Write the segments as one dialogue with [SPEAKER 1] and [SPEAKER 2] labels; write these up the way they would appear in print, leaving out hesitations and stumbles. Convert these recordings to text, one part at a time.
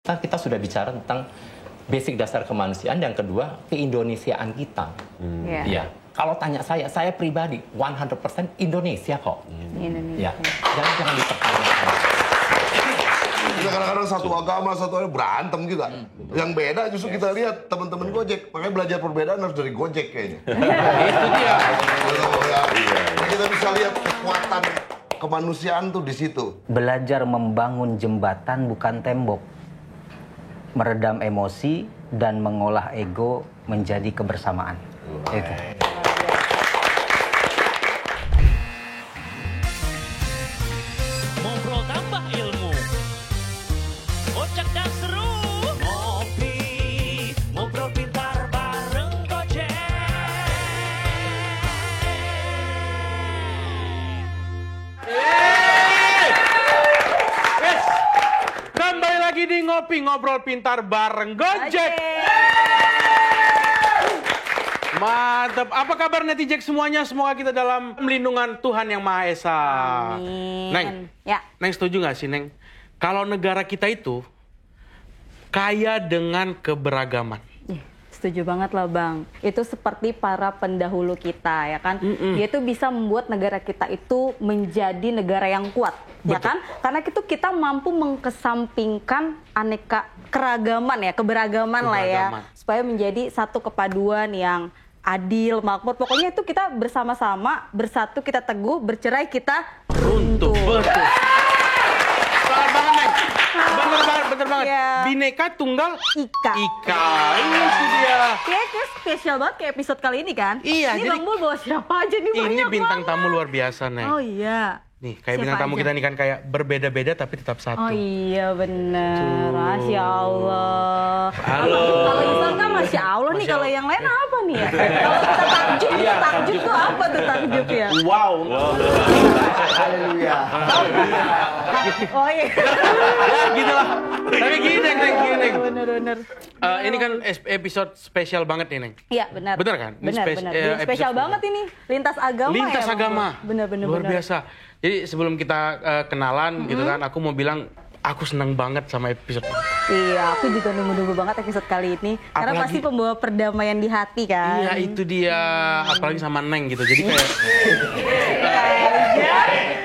[SPEAKER 1] Kita sudah bicara tentang basic dasar kemanusiaan, yang kedua keindonesiaan kita. Ya. Kalau tanya saya pribadi 100% Indonesia kok.
[SPEAKER 2] Indonesia.
[SPEAKER 1] Ya. Jangan dipertanyakan.
[SPEAKER 3] Kita kadang-kadang satu agama, satu agama berantem juga. Yang beda justru kita lihat teman-teman Gojek. Makanya belajar perbedaan harus dari Gojek kayaknya.
[SPEAKER 4] Itu dia.
[SPEAKER 3] Kita bisa lihat kekuatan kemanusiaan tuh di situ.
[SPEAKER 5] Belajar membangun jembatan bukan tembok. Meredam emosi dan mengolah ego menjadi kebersamaan. Itu.
[SPEAKER 6] Ngobrol tambah ilmu, kocak dan seru. Ngopi, ngobrol pintar bareng Gojek.
[SPEAKER 4] Yes. Kembali lagi di Ngopi Ngobrol Pintar bareng Gojek. Mantap. Apa kabar Netijek semuanya? Semoga kita dalam melindungan Tuhan Yang Maha Esa.
[SPEAKER 2] Amin.
[SPEAKER 4] Neng,
[SPEAKER 2] Ya.
[SPEAKER 4] Neng setuju nggak sih, Neng? Kalau negara kita itu kaya dengan keberagaman.
[SPEAKER 2] Setuju banget lah Bang. Itu seperti para pendahulu kita ya kan. Dia tuh bisa membuat negara kita itu menjadi negara yang kuat. Ya kan? Karena itu kita mampu mengkesampingkan aneka keragaman ya, keberagaman lah ya. Supaya menjadi satu kepaduan yang adil, makmur. Pokoknya itu kita bersama-sama, bersatu kita teguh, bercerai kita
[SPEAKER 4] Runtuh. Betul. Salah banget, Neng. Bener banget.
[SPEAKER 2] Ya.
[SPEAKER 4] Bineka Tunggal
[SPEAKER 2] Ika.
[SPEAKER 4] Ika. Ini sih dia.
[SPEAKER 2] Kayak spesial banget kayak episode kali ini kan.
[SPEAKER 4] Iya,
[SPEAKER 2] Ini
[SPEAKER 4] jadi-
[SPEAKER 2] Bang Bul bawa siapa aja nih,
[SPEAKER 4] Ini
[SPEAKER 2] banyak
[SPEAKER 4] bintang
[SPEAKER 2] banget.
[SPEAKER 4] tamu luar biasa, Neng.
[SPEAKER 2] Oh iya.
[SPEAKER 4] Nih, kayak
[SPEAKER 2] Siapa
[SPEAKER 4] bintang tamu
[SPEAKER 2] aja?
[SPEAKER 4] kita nih kan kayak berbeda-beda tapi tetap satu.
[SPEAKER 2] Oh iya bener, Masya Allah.
[SPEAKER 4] Halo.
[SPEAKER 2] Kalau Islam kan Masya Allah nih, kalau yang lain apa nih ya? Kalau kita takjub, kita takjub tuh apa tuh takjub ya?
[SPEAKER 4] Wow.
[SPEAKER 3] Haleluya.
[SPEAKER 2] Oh iya.
[SPEAKER 4] Ya gitu lah. Tapi gini, Neng.
[SPEAKER 2] Bener.
[SPEAKER 4] Ini kan episode spesial banget nih, Neng.
[SPEAKER 2] Iya benar.
[SPEAKER 4] Bener kan? Ini
[SPEAKER 2] Benar.
[SPEAKER 4] episode
[SPEAKER 2] Spesial banget ini, lintas agama
[SPEAKER 4] Lintas
[SPEAKER 2] ya. Bang?
[SPEAKER 4] agama.
[SPEAKER 2] Bener.
[SPEAKER 4] Luar biasa. Jadi sebelum kita kenalan gitu kan, aku mau bilang aku senang banget sama episode ini.
[SPEAKER 2] Iya, aku juga nunggu-nunggu banget episode kali ini. Karena
[SPEAKER 4] Apalagi-
[SPEAKER 2] pasti pembawa perdamaian di hati kan.
[SPEAKER 4] Iya, itu dia. Apalagi sama Neng gitu. Jadi kayak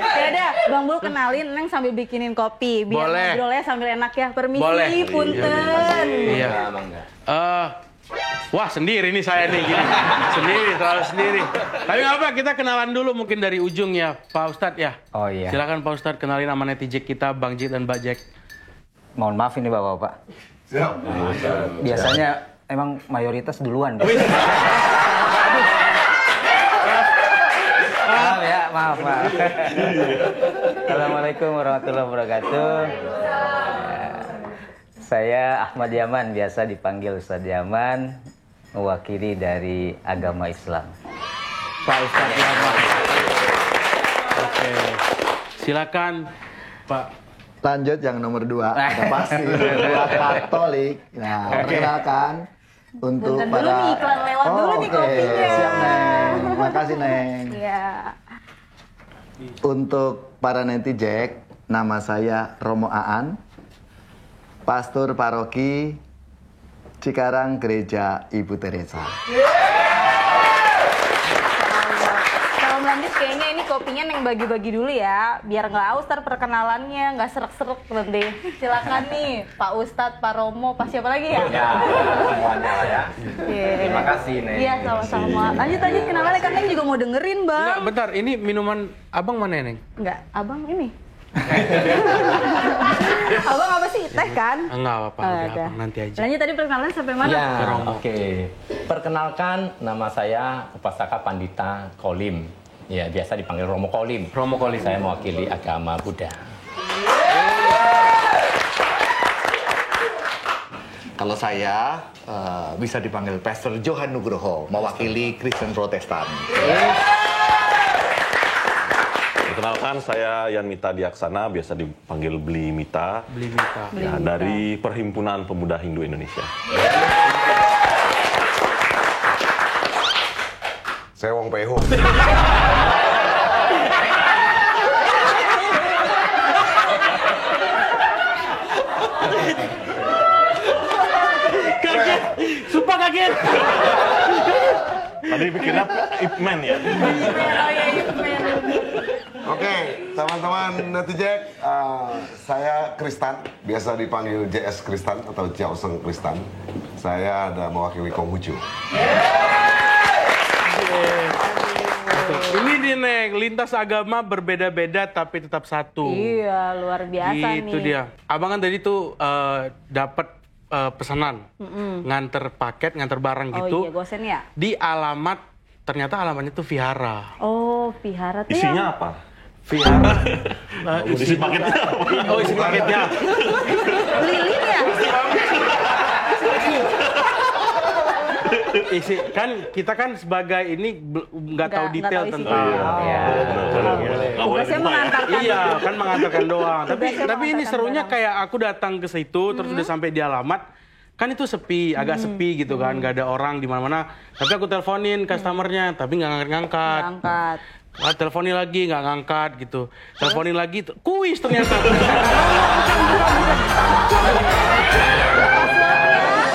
[SPEAKER 2] Ya udah, Bang Bul kenalin Neng sambil bikinin kopi. Biar
[SPEAKER 4] Boleh.
[SPEAKER 2] ngobrolnya sambil enak ya. Permisi,
[SPEAKER 4] Boleh.
[SPEAKER 2] punten.
[SPEAKER 4] iya. Wah, sendiri nih saya nih gini. Terlalu sendiri. Tapi nggak apa, kita kenalan dulu mungkin dari ujung ya, Pak Ustadz ya.
[SPEAKER 5] Oh iya.
[SPEAKER 4] Silakan Pak Ustadz kenalin sama Netijek kita, Bang Jik dan Mbak Jack.
[SPEAKER 5] Mohon maaf ini Bapak-bapak.
[SPEAKER 3] Siap.
[SPEAKER 5] Biasanya emang mayoritas duluan. Maaf. Assalamualaikum warahmatullahi wabarakatuh. Saya Ahmad Yaman, biasa dipanggil Ustadz Yaman, mewakili dari agama Islam.
[SPEAKER 4] Pak Ustadz Yaman. Oke. Silakan Pak.
[SPEAKER 7] Lanjut yang nomor 2, udah pasti dua Katolik. Nah, perkenalkan untuk
[SPEAKER 2] Bentar
[SPEAKER 7] para
[SPEAKER 2] dulu nih, iklan lewat dulu nih kopinya.
[SPEAKER 7] Siap Neng, makasih Neng.
[SPEAKER 2] Iya.
[SPEAKER 7] Untuk para Netijek, nama saya Romo Aan, Pastor Paroki Cikarang Gereja Ibu Teresa.
[SPEAKER 2] Kalau lanjut kayaknya ini kopinya Neng bagi-bagi dulu ya, biar nggak aus ntar perkenalannya, nggak serak-serak nanti. Silakan nih, Pak Ustadz, Pak Romo, Pak siapa lagi ya?
[SPEAKER 1] Ya, semuanya lah ya.
[SPEAKER 2] Iya.
[SPEAKER 1] Terima kasih, Neng.
[SPEAKER 2] Iya, sama-sama. Lanjut kenalannya kan Neng juga mau dengerin, Bang.
[SPEAKER 4] Enggak, bentar. Ini minuman Abang mana, Neng?
[SPEAKER 2] Enggak, Abang ini. Abang apa sih? Teh kan?
[SPEAKER 4] Enggak apa-apa,
[SPEAKER 2] Oh,
[SPEAKER 4] udah
[SPEAKER 2] udah.
[SPEAKER 4] Abang nanti aja.
[SPEAKER 2] Lanjut tadi perkenalan sampai mana?
[SPEAKER 1] Ya,
[SPEAKER 4] Romo.
[SPEAKER 1] oke. Perkenalkan, nama saya Upasaka Pandita Kolim. Ya, biasa dipanggil Romo Kolim.
[SPEAKER 4] Romo Kolim.
[SPEAKER 1] Saya mewakili agama Buddha.
[SPEAKER 7] Kalau saya bisa dipanggil Pastor Johan Nugroho, mewakili Kristen Protestan.
[SPEAKER 8] Perkenalkan, saya Yan Mita Diaksana, biasa dipanggil Bli Mita.
[SPEAKER 4] Beli Mita.
[SPEAKER 8] Ya, dari Perhimpunan Pemuda Hindu Indonesia.
[SPEAKER 3] Saya Wong Peho.
[SPEAKER 4] Kaget. Sumpah kaget.
[SPEAKER 8] Tadi pikirnya Ip Man ya.
[SPEAKER 3] Oke, teman-teman Netijek, saya Kristan, biasa dipanggil JS Kristan atau Chiao Seng Kristan. Saya ada mewakili Konghucu.
[SPEAKER 4] Ini nih, Neng, lintas agama berbeda-beda tapi tetap satu.
[SPEAKER 2] Iya, luar biasa nih.
[SPEAKER 4] Itu dia. Abang kan tadi tuh dapat pesanan, nganter paket, nganter barang gitu.
[SPEAKER 2] Oh iya, gosen ya?
[SPEAKER 4] Di alamat, ternyata alamatnya tuh vihara.
[SPEAKER 2] Oh, vihara tuh
[SPEAKER 8] Isinya apa?
[SPEAKER 4] Vihara.
[SPEAKER 8] Isi paketnya apa?
[SPEAKER 4] Oh, isi paketnya.
[SPEAKER 2] lilin ya?
[SPEAKER 4] Isi kan kita kan sebagai ini nggak tahu detail
[SPEAKER 2] tahu
[SPEAKER 4] tentang.
[SPEAKER 2] Tugasnya mengantarkan.
[SPEAKER 4] Iya, kan mengantarkan doang. Tapi
[SPEAKER 2] Tugasnya
[SPEAKER 4] ini
[SPEAKER 2] mengantarkan
[SPEAKER 4] serunya
[SPEAKER 2] barang.
[SPEAKER 4] kayak aku datang ke situ terus udah sampai di alamat. Kan itu sepi, agak sepi gitu kan, nggak ada orang di mana-mana. Tapi aku teleponin customernya, tapi nggak ngangkat.
[SPEAKER 2] Angkat.
[SPEAKER 4] Teleponin lagi nggak ngangkat gitu. Teleponin lagi, kuis ternyata.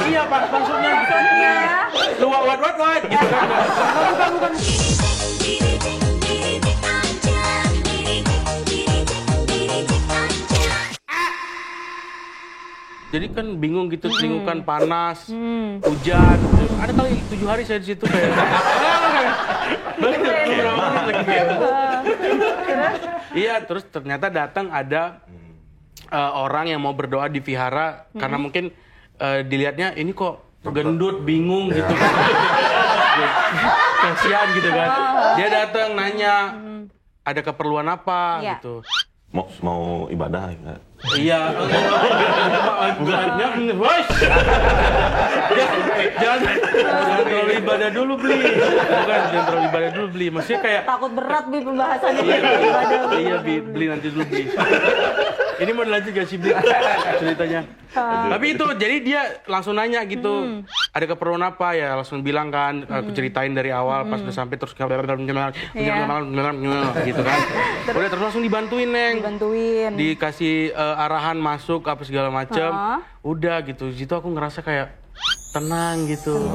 [SPEAKER 4] Iya Pak, maksudnya. Lu what gitu kan. Bukan. Jadi kan bingung gitu, selingkuhan panas, hujan. Ada kali 7 hari saya di situ kayak. Iya, terus ternyata datang ada orang yang mau berdoa di vihara karena mungkin dilihatnya ini kok gendut, bingung gitu kan. Kasihan gitu kan. Dia datang nanya ada keperluan apa gitu.
[SPEAKER 8] Mau ibadah enggak?
[SPEAKER 4] Iya, jangan terlalu ibadah dulu beli. Bukan, jangan terlalu ibadah dulu beli. Maksudnya kayak
[SPEAKER 2] Takut berat Bi pembahasannya ibadah.
[SPEAKER 4] iya, beli nanti dulu beli. Ini mau dilanjut gak sih, Bli? Ceritanya. Tapi itu, jadi dia langsung nanya gitu. Ada keperluan apa ya? Langsung bilang kan, aku ceritain dari awal, pas udah sampai terus gitu kan. Udah terus langsung dibantuin, Neng.
[SPEAKER 2] Dibantuin.
[SPEAKER 4] Dikasih arahan masuk, apa segala macam. Udah gitu, situ aku ngerasa kayak tenang gitu.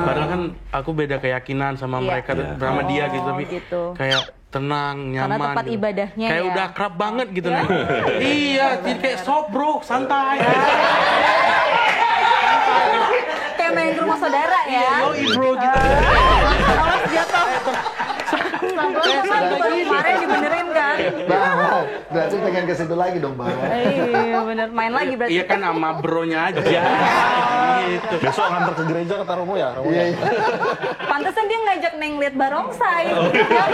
[SPEAKER 4] Padahal kan aku beda keyakinan sama mereka, sama dia gitu. Tapi kayak tenang, nyaman.
[SPEAKER 2] Karena tempat ibadahnya
[SPEAKER 4] kayak
[SPEAKER 2] ya.
[SPEAKER 4] udah akrab banget gitu nih. Iya, jadi kayak sob bro, santai.
[SPEAKER 2] Kayak main ke rumah saudara ya.
[SPEAKER 4] Yoi bro gitu.
[SPEAKER 2] Awas jatuh. Kemarin dibenerin kan.
[SPEAKER 7] Bang, berarti pengen ke situ lagi dong, Bang.
[SPEAKER 2] Iya bener, main lagi berarti.
[SPEAKER 4] Iya kan sama bronya aja. Gitu.
[SPEAKER 8] Besok nganter ke gereja kata Romo ya? Romo ya?
[SPEAKER 2] Pantesan dia ngajak Neng lihat barongsai. Ya kan?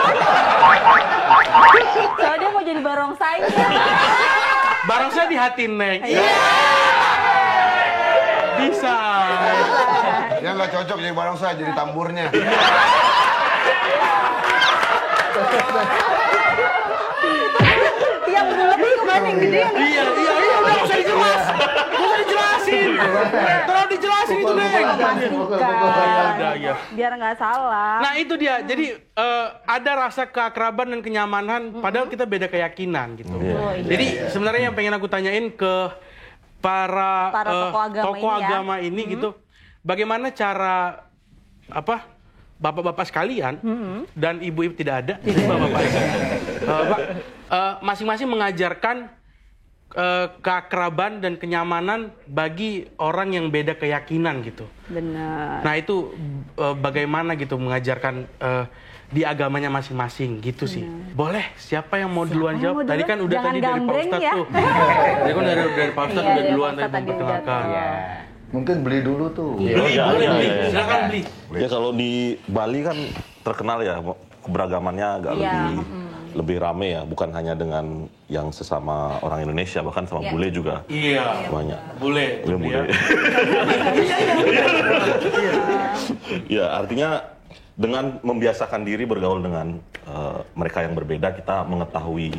[SPEAKER 2] Soalnya dia mau jadi barongsainya.
[SPEAKER 4] Barongsai di hati Neng. Bisa.
[SPEAKER 3] Ya nggak cocok jadi barongsai, jadi tamburnya.
[SPEAKER 2] Yang bulat itu kan yang gede yang
[SPEAKER 4] Iya, udah usah dijelas. Usah dijelasin. Terlalu dijelasin itu, Neng. Iya.
[SPEAKER 2] biar nggak salah.
[SPEAKER 4] Nah, itu dia. Jadi ada rasa keakraban dan kenyamanan padahal kita beda keyakinan gitu. Jadi sebenarnya yang pengen aku tanyain ke para tokoh agama ini gitu. Bagaimana cara bapak-bapak sekalian dan ibu-ibu tidak ada, bapak-bapak. Masing-masing mengajarkan keakraban dan kenyamanan bagi orang yang beda keyakinan gitu.
[SPEAKER 2] Benar.
[SPEAKER 4] Nah itu bagaimana gitu mengajarkan di agamanya masing-masing gitu sih. Boleh, siapa yang mau duluan jawab? Tadi kan udah
[SPEAKER 2] Jangan
[SPEAKER 4] tadi dari Pak
[SPEAKER 2] gambreng
[SPEAKER 4] Ustadz
[SPEAKER 2] ya.
[SPEAKER 4] tuh. Tadi kan dari Pak Ustadz udah duluan tadi memperkenalkan.
[SPEAKER 7] Mungkin beli dulu tuh.
[SPEAKER 4] Beli, boleh beli. Silakan beli.
[SPEAKER 8] Ya kalau di Bali kan terkenal ya keberagamannya agak lebih rame ya, bukan hanya dengan yang sesama orang Indonesia, bahkan sama bule juga.
[SPEAKER 4] Iya.
[SPEAKER 8] Banyak.
[SPEAKER 4] Bule.
[SPEAKER 8] Ya, artinya dengan membiasakan diri bergaul dengan mereka yang berbeda, kita mengetahui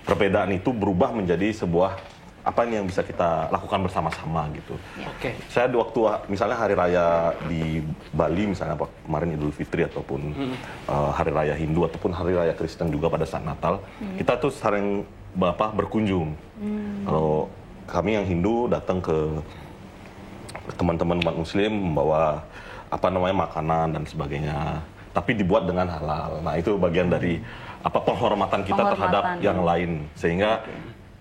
[SPEAKER 8] perbedaan itu berubah menjadi sebuah apa ini yang bisa kita lakukan bersama-sama gitu.
[SPEAKER 4] Oke.
[SPEAKER 8] Saya di waktu misalnya hari raya di Bali misalnya kemarin Idul Fitri ataupun hari raya Hindu ataupun hari raya Kristen juga pada saat Natal, kita tuh sering berkunjung. Kalau kami yang Hindu datang ke teman-teman umat Muslim membawa makanan dan sebagainya, tapi dibuat dengan halal. Nah itu bagian dari penghormatan kita terhadap yang lain, sehingga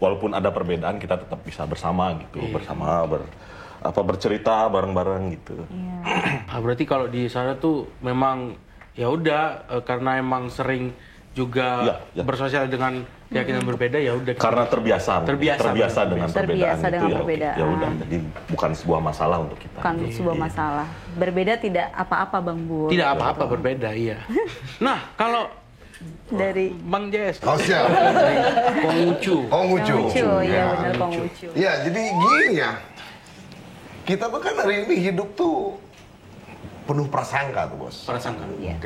[SPEAKER 8] walaupun ada perbedaan kita tetap bisa bersama gitu, bersama bercerita bareng-bareng gitu.
[SPEAKER 4] Berarti kalau di sana tuh memang ya udah karena emang sering juga bersosial dengan keyakinan berbeda, ya udah
[SPEAKER 8] karena terbiasa dengan perbedaan itu ya udah, jadi bukan sebuah masalah untuk kita.
[SPEAKER 2] Bukan sebuah masalah. Berbeda tidak apa-apa Bang Bu.
[SPEAKER 4] Tidak apa-apa berbeda, iya. Nah, kalau
[SPEAKER 2] dari
[SPEAKER 4] Bang JS.
[SPEAKER 3] Oh siap.
[SPEAKER 4] Konghucu.
[SPEAKER 2] Iya benar Konghucu.
[SPEAKER 3] Ya, jadi gini ya. Kita tuh kan hari ini hidup tuh penuh prasangka tuh, Bos.
[SPEAKER 4] Prasangka.
[SPEAKER 2] Iya.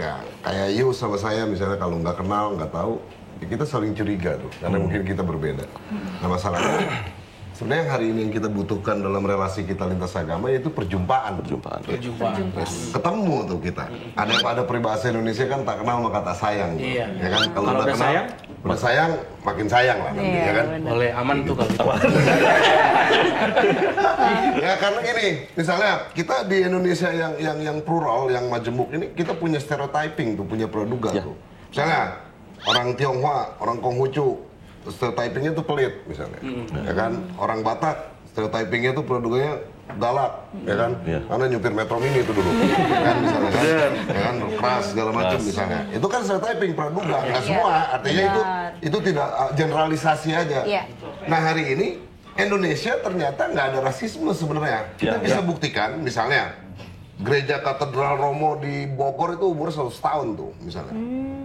[SPEAKER 3] Kayak Yu sama saya misalnya kalau nggak kenal, nggak tahu, ya kita saling curiga tuh, karena mungkin kita berbeda. Nah masalahnya, sebenarnya hari ini yang kita butuhkan dalam relasi kita lintas agama yaitu perjumpaan. Ketemu tuh kita. Ada peribahasa Indonesia kan tak kenal maka tak sayang.
[SPEAKER 4] Iya.
[SPEAKER 3] Ya kan
[SPEAKER 4] Kalau udah
[SPEAKER 3] kenal,
[SPEAKER 4] sayang,
[SPEAKER 3] udah sayang makin sayang lah nanti, ya kan.
[SPEAKER 4] Boleh aman tuh kalau gitu.
[SPEAKER 3] Ya karena gini, misalnya kita di Indonesia yang plural, yang majemuk ini kita punya stereotyping tuh, punya praduga tuh. Misalnya orang Tionghoa, orang Konghucu, stereotypingnya tuh pelit misalnya, ya kan. Orang Batak, stereotypingnya tuh praduganya galak, ya kan. Karena nyupir Metro Mini itu dulu, ya kan misalnya kan, ya kan keras segala macam misalnya. Itu kan stereotyping praduga, nggak semua. Artinya itu tidak generalisasi aja. Nah hari ini Indonesia ternyata nggak ada rasisme sebenarnya. Kita bisa buktikan, misalnya Gereja Katedral Romo di Bogor itu umur 100 tahun tuh, misalnya.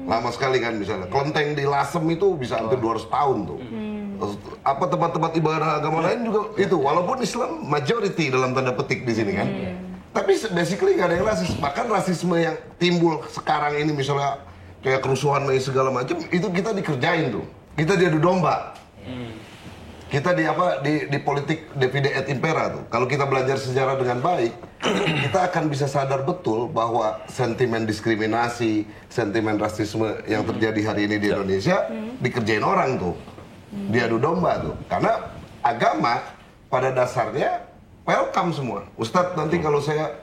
[SPEAKER 3] Lama sekali kan, misalnya. Kelenteng di Lasem itu bisa hampir 200 tahun tuh. Apa tempat-tempat ibadah agama lain juga itu. Walaupun Islam majority dalam tanda petik di sini kan. Tapi basically nggak ada yang rasis. Bahkan rasisme yang timbul sekarang ini misalnya kayak kerusuhan segala macam, itu kita dikerjain tuh. Kita diadu domba. Kita di politik divide et impera tuh. Kalau kita belajar sejarah dengan baik, kita akan bisa sadar betul bahwa sentimen diskriminasi, sentimen rasisme yang terjadi hari ini di Indonesia dikerjain orang tuh. Diadu domba tuh. Karena agama pada dasarnya welcome semua. Ustadz nanti kalau saya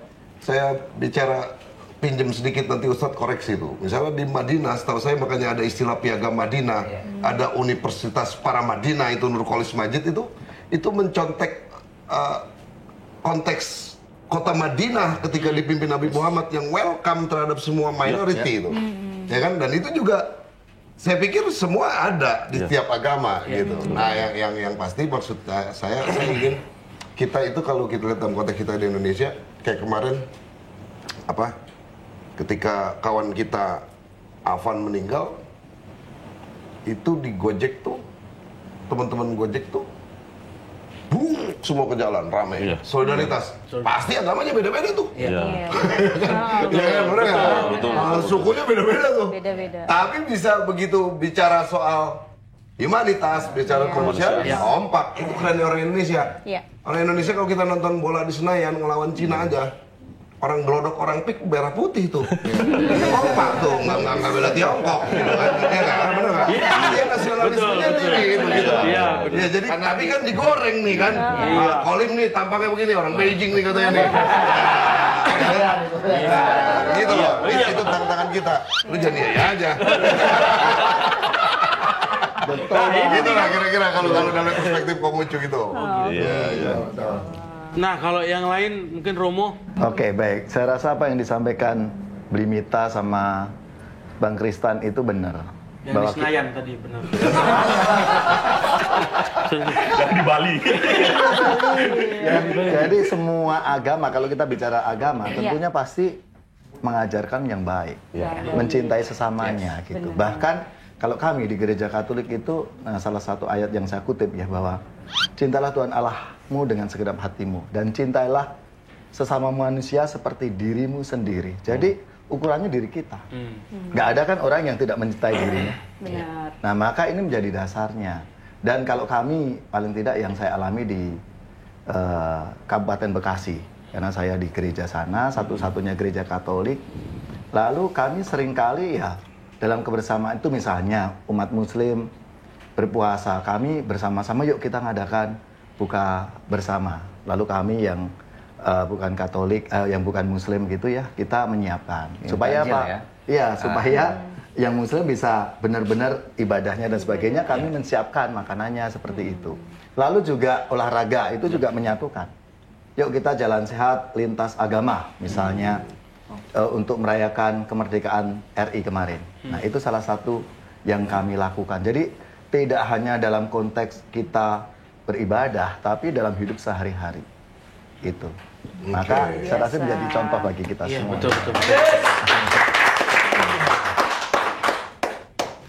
[SPEAKER 3] bicara pinjam sedikit nanti Ustadz koreksi tuh. Misalnya di Madinah, setahu saya makanya ada istilah Piagam Madinah, ada Universitas Para Madinah itu Nurkolis Majid itu mencontek konteks kota Madinah ketika dipimpin Nabi Muhammad yang welcome terhadap semua minority itu, ya kan? Dan itu juga saya pikir semua ada di setiap agama gitu. Nah yang pasti maksud saya ingin kita itu kalau kita lihat dalam konteks kita di Indonesia kayak kemarin ketika kawan kita Afan meninggal, itu di Gojek tuh, teman-teman Gojek tuh, semua ke jalan, ramai. Solidaritas. Pasti agamanya beda-beda tuh. Iya kan, bener nggak? Sukunya beda-beda tuh.
[SPEAKER 2] Beda-beda.
[SPEAKER 3] Tapi bisa begitu bicara soal humanitas, bicara kemanusiaan, kompak. Itu keren orang Indonesia. Orang Indonesia kalau kita nonton bola di Senayan ngelawan Cina aja, orang gelodok, orang pik merah putih tuh. Kompak tuh, nggak bela Tiongkok gitu kan. Ya nggak, bener nggak? Iya, nasionalismenya tinggi gitu. Iya, jadi tapi kan digoreng nih kan. Kolim nih tampaknya begini, orang Beijing nih katanya nih. Gitu loh, itu tantangan kita. Lu jadi ya aja. Betul. Gitu lah kira-kira kalau dalam perspektif Konghucu gitu. Iya.
[SPEAKER 4] Nah, kalau yang lain mungkin Romo.
[SPEAKER 7] Oke, baik. Saya rasa apa yang disampaikan Blimita sama Bang Kristan itu benar.
[SPEAKER 4] Yang di Senayan tadi benar.
[SPEAKER 8] Yang di Bali.
[SPEAKER 7] Jadi semua agama, kalau kita bicara agama, tentunya pasti mengajarkan yang baik, mencintai sesamanya gitu. Bahkan kalau kami di Gereja Katolik itu, salah satu ayat yang saya kutip ya, bahwa cintalah Tuhan Allahmu dengan segenap hatimu dan cintailah sesama manusia seperti dirimu sendiri. Jadi ukurannya diri kita. Nggak ada kan orang yang tidak mencintai dirinya.
[SPEAKER 2] Benar.
[SPEAKER 7] Nah maka ini menjadi dasarnya. Dan kalau kami paling tidak yang saya alami di Kabupaten Bekasi, karena saya di gereja sana, satu-satunya gereja Katolik. Lalu kami seringkali ya dalam kebersamaan itu misalnya umat Muslim berpuasa, kami bersama-sama yuk kita ngadakan buka bersama. Lalu kami yang bukan Katolik, yang bukan Muslim gitu ya, kita menyiapkan supaya
[SPEAKER 5] ganjil
[SPEAKER 7] apa?
[SPEAKER 5] ya?
[SPEAKER 7] Iya, supaya yang Muslim bisa benar-benar ibadahnya dan sebagainya. Kami menyiapkan makanannya seperti itu. Lalu juga olahraga itu juga menyatukan. Yuk kita jalan sehat lintas agama, misalnya untuk merayakan kemerdekaan RI kemarin. Nah itu salah satu yang kami lakukan. Jadi tidak hanya dalam konteks kita beribadah, tapi dalam hidup sehari-hari. Itu. Maka saya rasa menjadi contoh bagi kita semua.
[SPEAKER 4] Betul.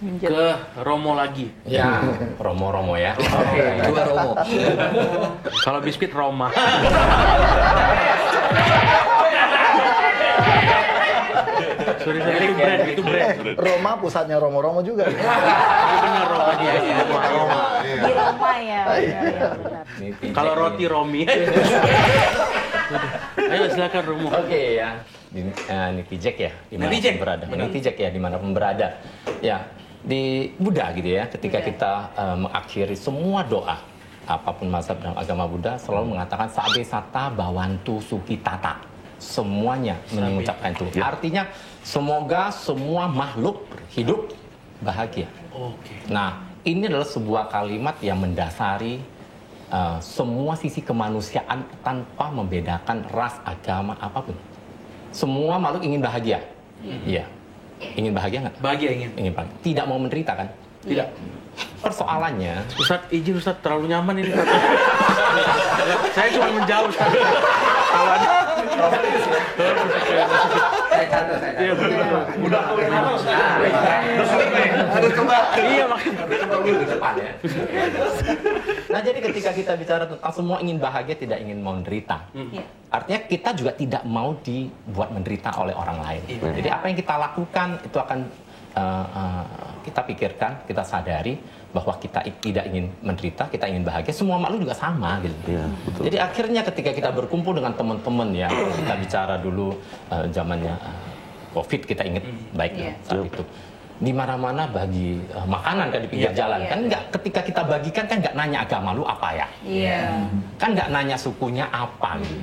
[SPEAKER 4] Ke Romo lagi.
[SPEAKER 1] Ya, Romo ya.
[SPEAKER 5] Oke, dua Romo.
[SPEAKER 4] Kalau biskuit Roma. Sorry, itu brand.
[SPEAKER 7] Roma pusatnya Romo-Romo juga.
[SPEAKER 4] Benar Romanya.
[SPEAKER 3] Roma.
[SPEAKER 2] Di Roma ya. Benar.
[SPEAKER 4] Kalau roti Romi. Ayo silakan Romo.
[SPEAKER 1] Oke ya, Nitijek ya, dimanapun berada. Nitijek ya, dimanapun berada. Ya, di Buddha gitu ya, ketika kita mengakhiri semua doa, apapun mazhab dan agama Buddha selalu mengatakan sabe sata bawantu sukitata. Semuanya mengucapkan itu. Artinya semoga semua makhluk hidup bahagia. Nah, ini adalah sebuah kalimat yang mendasari semua sisi kemanusiaan tanpa membedakan ras, agama, apapun. Semua makhluk ingin bahagia. Iya. Ingin bahagia nggak?
[SPEAKER 4] Bahagia ingin.
[SPEAKER 1] Ingin bahagia. Tidak mau menderita kan?
[SPEAKER 4] Tidak.
[SPEAKER 1] Persoalannya,
[SPEAKER 4] Ustadz, izin Ustadz, terlalu nyaman ini. Saya cuma menjauh Ustadz. Iya makanya.
[SPEAKER 1] Nah jadi ketika kita bicara tentang semua ingin bahagia, tidak ingin mau menderita. Artinya kita juga tidak mau dibuat menderita oleh orang lain. Jadi apa yang kita lakukan itu akan kita pikirkan, kita sadari bahwa kita tidak ingin menderita, kita ingin bahagia, semua makhluk juga sama gitu.
[SPEAKER 8] Iya, betul.
[SPEAKER 1] Jadi akhirnya ketika kita berkumpul dengan teman-teman ya, kita bicara dulu zamannya COVID, kita ingat baik saat itu. Di mana-mana bagi makanan kan di pinggir jalan kan nggak, ketika kita bagikan kan nggak nanya agama lu apa ya, kan nggak nanya sukunya apa gitu.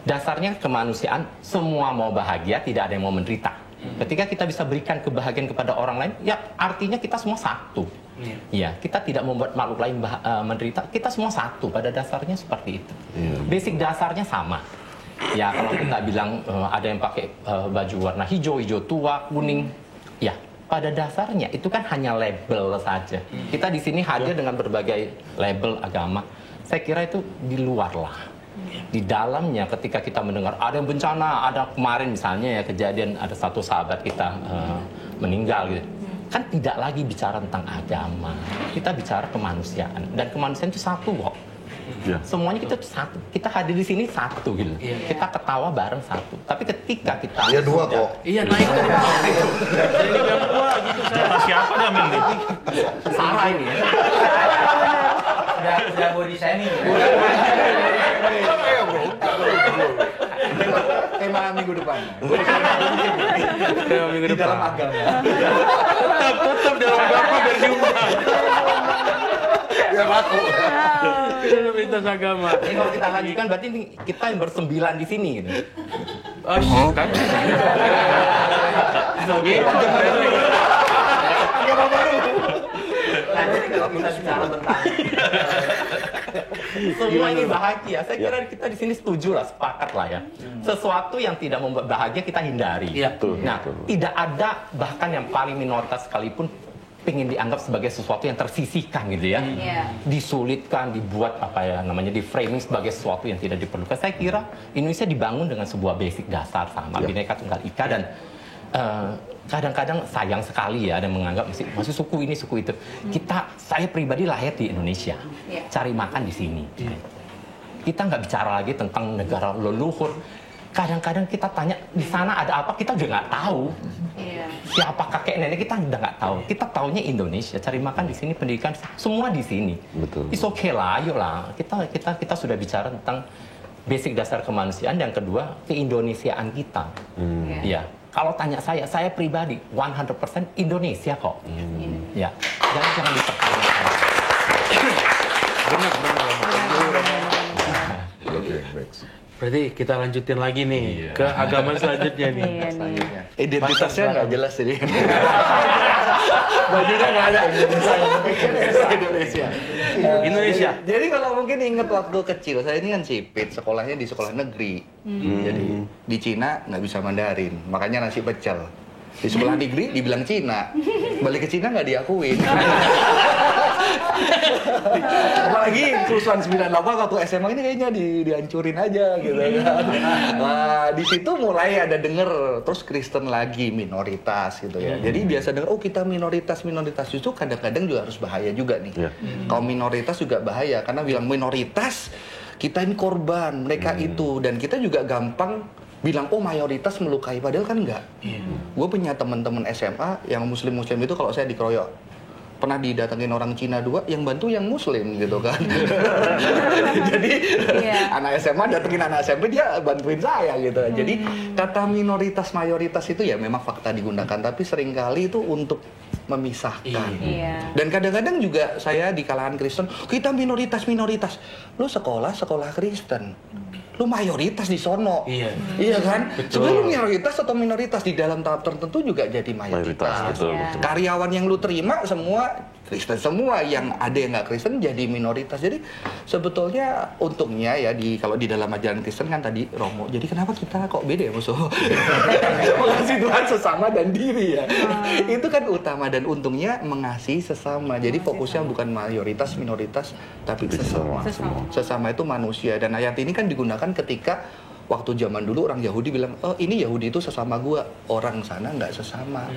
[SPEAKER 1] Dasarnya kemanusiaan, semua mau bahagia, tidak ada yang mau menderita. Ketika kita bisa berikan kebahagiaan kepada orang lain, ya artinya kita semua satu. Ya, kita tidak membuat makhluk lain menderita, kita semua satu. Pada dasarnya seperti itu. Basic dasarnya sama. Ya, kalau kita bilang ada yang pakai baju warna hijau, hijau tua, kuning, ya pada dasarnya itu kan hanya label saja. Kita di sini hadir dengan berbagai label agama. Saya kira itu di luar lah. Di dalamnya ketika kita mendengar ada yang bencana, ada kemarin misalnya ya kejadian ada satu sahabat kita meninggal gitu. Kan tidak lagi bicara tentang agama, kita bicara kemanusiaan, dan kemanusiaan itu satu kok. Semuanya kita satu, kita hadir di sini satu gitu. Kita ketawa bareng satu. Tapi ketika kita
[SPEAKER 3] Iya dua kok.
[SPEAKER 4] Iya naik tadi. Jadi dua gitu saya.
[SPEAKER 8] Siapa namanya nih?
[SPEAKER 1] Sarah ini ya.
[SPEAKER 5] Udah body shaming.
[SPEAKER 7] Tema minggu depan.
[SPEAKER 4] Tema minggu
[SPEAKER 7] Di
[SPEAKER 4] depan.
[SPEAKER 7] dalam agama.
[SPEAKER 4] Tetap dalam agama biar diundang.
[SPEAKER 3] Ya laku.
[SPEAKER 4] Dalam lintas agama.
[SPEAKER 1] Ini kalau kita lanjutkan berarti ini kita yang bersembilan di sini gitu.
[SPEAKER 4] Kan?
[SPEAKER 1] Nah, jadi kalau kita bicara tentang semua ini bahagia, saya kira kita di sini setuju lah, sepakat lah ya. Sesuatu yang tidak membuat bahagia kita hindari. Nah, tidak ada bahkan yang paling minoritas sekalipun ingin dianggap sebagai sesuatu yang tersisihkan gitu ya, disulitkan, dibuat apa ya namanya, di framing sebagai sesuatu yang tidak diperlukan. Saya kira Indonesia dibangun dengan sebuah basic dasar sama Bhinneka Tunggal Ika, dan kadang-kadang sayang sekali ya ada yang menganggap masih suku ini suku itu. Saya pribadi lahir di Indonesia, cari makan di sini. Kita nggak bicara lagi tentang negara leluhur. Kadang-kadang kita tanya di sana ada apa, kita juga nggak tahu. Siapa kakek nenek kita udah nggak tahu. Kita taunya Indonesia, cari makan di sini, pendidikan semua di sini.
[SPEAKER 8] Betul.
[SPEAKER 1] It's okay lah, ayo lah. Kita sudah bicara tentang basic dasar kemanusiaan. Yang kedua, keindonesiaan kita. Ya. Kalau tanya saya pribadi 100% Indonesia kok. Ya. Jangan dipertanyakan.
[SPEAKER 4] Benar.
[SPEAKER 3] Oke, baik.
[SPEAKER 4] Berarti kita lanjutin lagi nih ke agama selanjutnya nih.
[SPEAKER 7] Selanjutnya. Identitasnya nggak jelas jadi. Bajunya nggak ada Indonesia. Jadi kalau mungkin inget waktu kecil, saya ini kan sipit, sekolahnya di sekolah negeri. Jadi di Cina nggak bisa Mandarin, makanya nasi pecel. Di sekolah negeri dibilang Cina, balik ke Cina nggak diakuin. Apalagi kerusuhan 98 waktu SMA ini kayaknya dihancurin aja gitu kan. Nah, di situ mulai ada denger terus Kristen lagi minoritas gitu ya. Jadi biasa denger kita minoritas justru kadang-kadang juga harus bahaya juga nih. Kalau minoritas juga bahaya karena bilang minoritas kita ini korban, mereka itu dan kita juga gampang bilang mayoritas melukai padahal kan enggak. Gue punya teman-teman SMA yang muslim itu kalau saya dikeroyok pernah didatengin orang Cina 2 yang bantu yang muslim gitu kan. Jadi anak SMA datengin anak SMP dia bantuin saya gitu. Jadi kata minoritas mayoritas itu ya memang fakta digunakan tapi seringkali itu untuk memisahkan. Dan kadang-kadang juga saya di kalangan Kristen kita minoritas. Lu sekolah Kristen. Lu mayoritas di sono. Iya kan? Sebenarnya lu mayoritas atau minoritas di dalam tahap tertentu juga jadi mayoritas.
[SPEAKER 8] Betul.
[SPEAKER 7] Karyawan yang lu terima semua Kristen semua, yang ada yang nggak Kristen jadi minoritas. Jadi sebetulnya untungnya ya kalau di dalam ajaran Kristen kan tadi Romo. Jadi kenapa kita kok beda ya musuh? Mengasihi Tuhan sesama dan diri ya. Itu kan utama dan untungnya mengasihi sesama. Jadi fokusnya bukan mayoritas minoritas tapi sesama. Sesama itu manusia dan ayat ini kan digunakan ketika waktu zaman dulu orang Yahudi bilang, ini Yahudi itu sesama gua, orang sana nggak sesama,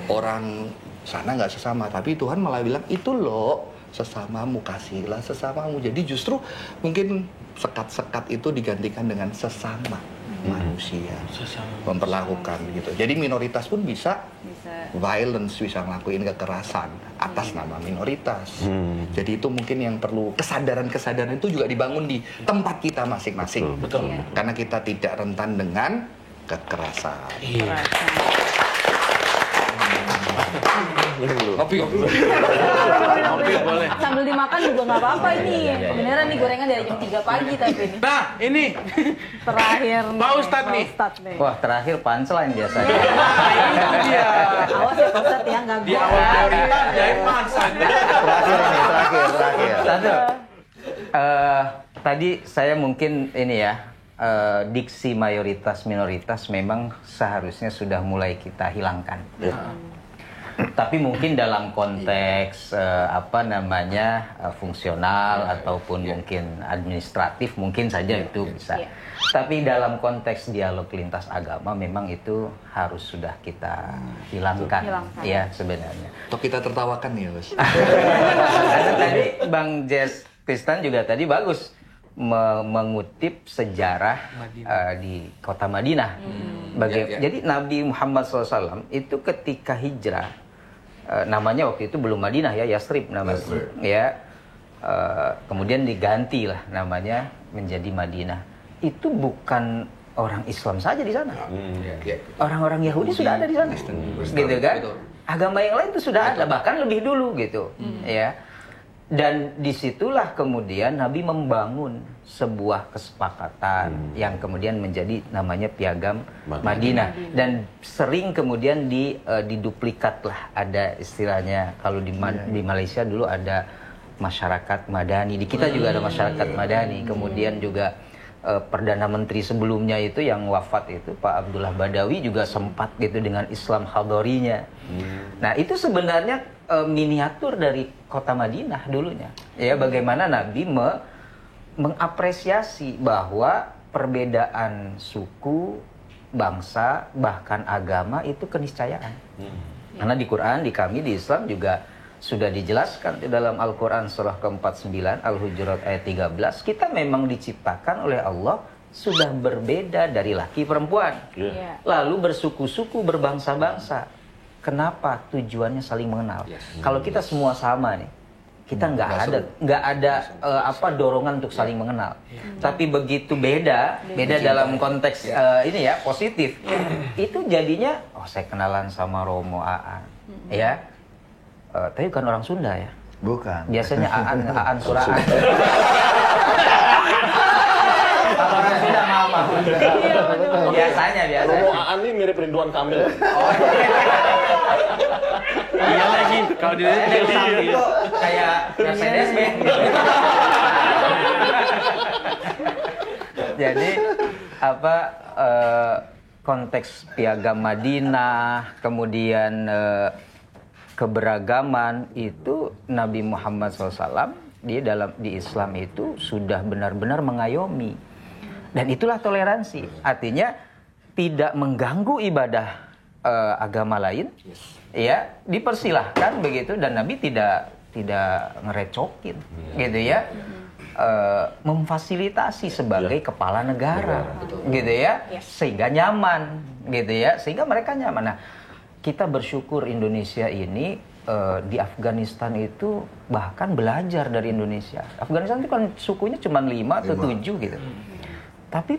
[SPEAKER 7] orang sana nggak sesama, tapi Tuhan malah bilang itu loh sesamamu, kasihilah sesamamu. Jadi justru mungkin sekat-sekat itu digantikan dengan sesama manusia, memperlakukan gitu. Jadi minoritas pun bisa violence, bisa ngelakuin kekerasan atas nama minoritas. Jadi itu mungkin yang perlu kesadaran itu juga dibangun di tempat kita masing-masing.
[SPEAKER 4] Betul.
[SPEAKER 7] Karena kita tidak rentan dengan kekerasan. Ngopi
[SPEAKER 4] boleh.
[SPEAKER 2] Sambil dimakan juga nggak apa-apa ini. Beneran nih gorengan dari jam 3 pagi tapi ini.
[SPEAKER 4] Nah, ini
[SPEAKER 2] terakhir
[SPEAKER 4] Pak Ustadz nih.
[SPEAKER 5] Wah, terakhir punchline biasanya.
[SPEAKER 4] Itu dia.
[SPEAKER 2] Awas ya Pak Ustadz ya, nggak
[SPEAKER 4] Di awal cerita jadi punchline.
[SPEAKER 5] Terakhir. Tadi saya mungkin ini ya, diksi mayoritas minoritas memang seharusnya sudah mulai kita hilangkan. Tapi mungkin dalam konteks fungsional ataupun mungkin administratif mungkin saja itu bisa. Tapi dalam konteks dialog lintas agama memang itu harus sudah kita hilangkan. Ya sebenarnya.
[SPEAKER 7] Atau kita tertawakan ya, Bos.
[SPEAKER 5] Karena tadi Bang Jess Kristen juga tadi bagus mengutip sejarah di kota Madinah. Jadi Nabi Muhammad SAW itu ketika hijrah, namanya waktu itu belum Madinah ya, Yasrib namanya. Kemudian diganti lah namanya menjadi Madinah. Itu bukan orang Islam saja di sana. Orang-orang Yahudi sudah ada di sana. Gitu kan? Agama yang lain itu sudah ada, bahkan lebih dulu gitu. Ya. Dan disitulah kemudian Nabi membangun sebuah kesepakatan yang kemudian menjadi namanya Piagam Madinah. Dan sering kemudian diduplikat lah, ada istilahnya kalau di Malaysia dulu ada masyarakat Madani, di kita juga ada masyarakat Madani. Kemudian juga Perdana Menteri sebelumnya itu yang wafat itu Pak Abdullah Badawi juga sempat gitu dengan Islam Hadorinya. Nah itu sebenarnya miniatur dari kota Madinah dulunya. Ya bagaimana Nabi mengapresiasi bahwa perbedaan suku, bangsa, bahkan agama itu keniscayaan. Karena di Quran, di kami di Islam juga sudah dijelaskan di dalam Al-Quran surah ke-49 Al-Hujurat ayat 13, kita memang diciptakan oleh Allah sudah berbeda dari laki perempuan. Lalu bersuku-suku, berbangsa-bangsa. Kenapa? Tujuannya saling mengenal. Kalau kita semua sama nih, kita nggak ada dorongan untuk saling mengenal. Tapi begitu beda dalam konteks ini ya positif, itu jadinya saya kenalan sama Romo Aan, ya. Tapi bukan orang Sunda ya?
[SPEAKER 7] Bukan.
[SPEAKER 5] Biasanya Aan Suraan. Kalau orang Sunda Biasanya.
[SPEAKER 8] Romo Aan ini mirip Ridwan Kamil.
[SPEAKER 4] Iya lagi, kalau dilihat dari samping
[SPEAKER 5] kayak Mercedes-Benz gitu. Jadi konteks piagam Madinah, kemudian keberagaman itu Nabi Muhammad SAW di Islam itu sudah benar-benar mengayomi, dan itulah toleransi. Artinya tidak mengganggu ibadah agama lain, ya dipersilahkan begitu, dan Nabi tidak ngerecokin, gitu ya. Memfasilitasi sebagai kepala negara, gitu ya, sehingga nyaman, gitu ya, sehingga mereka nyaman. Nah, kita bersyukur Indonesia ini di Afghanistan itu bahkan belajar dari Indonesia. Afghanistan itu kan sukunya cuma 5 atau 7 gitu, tapi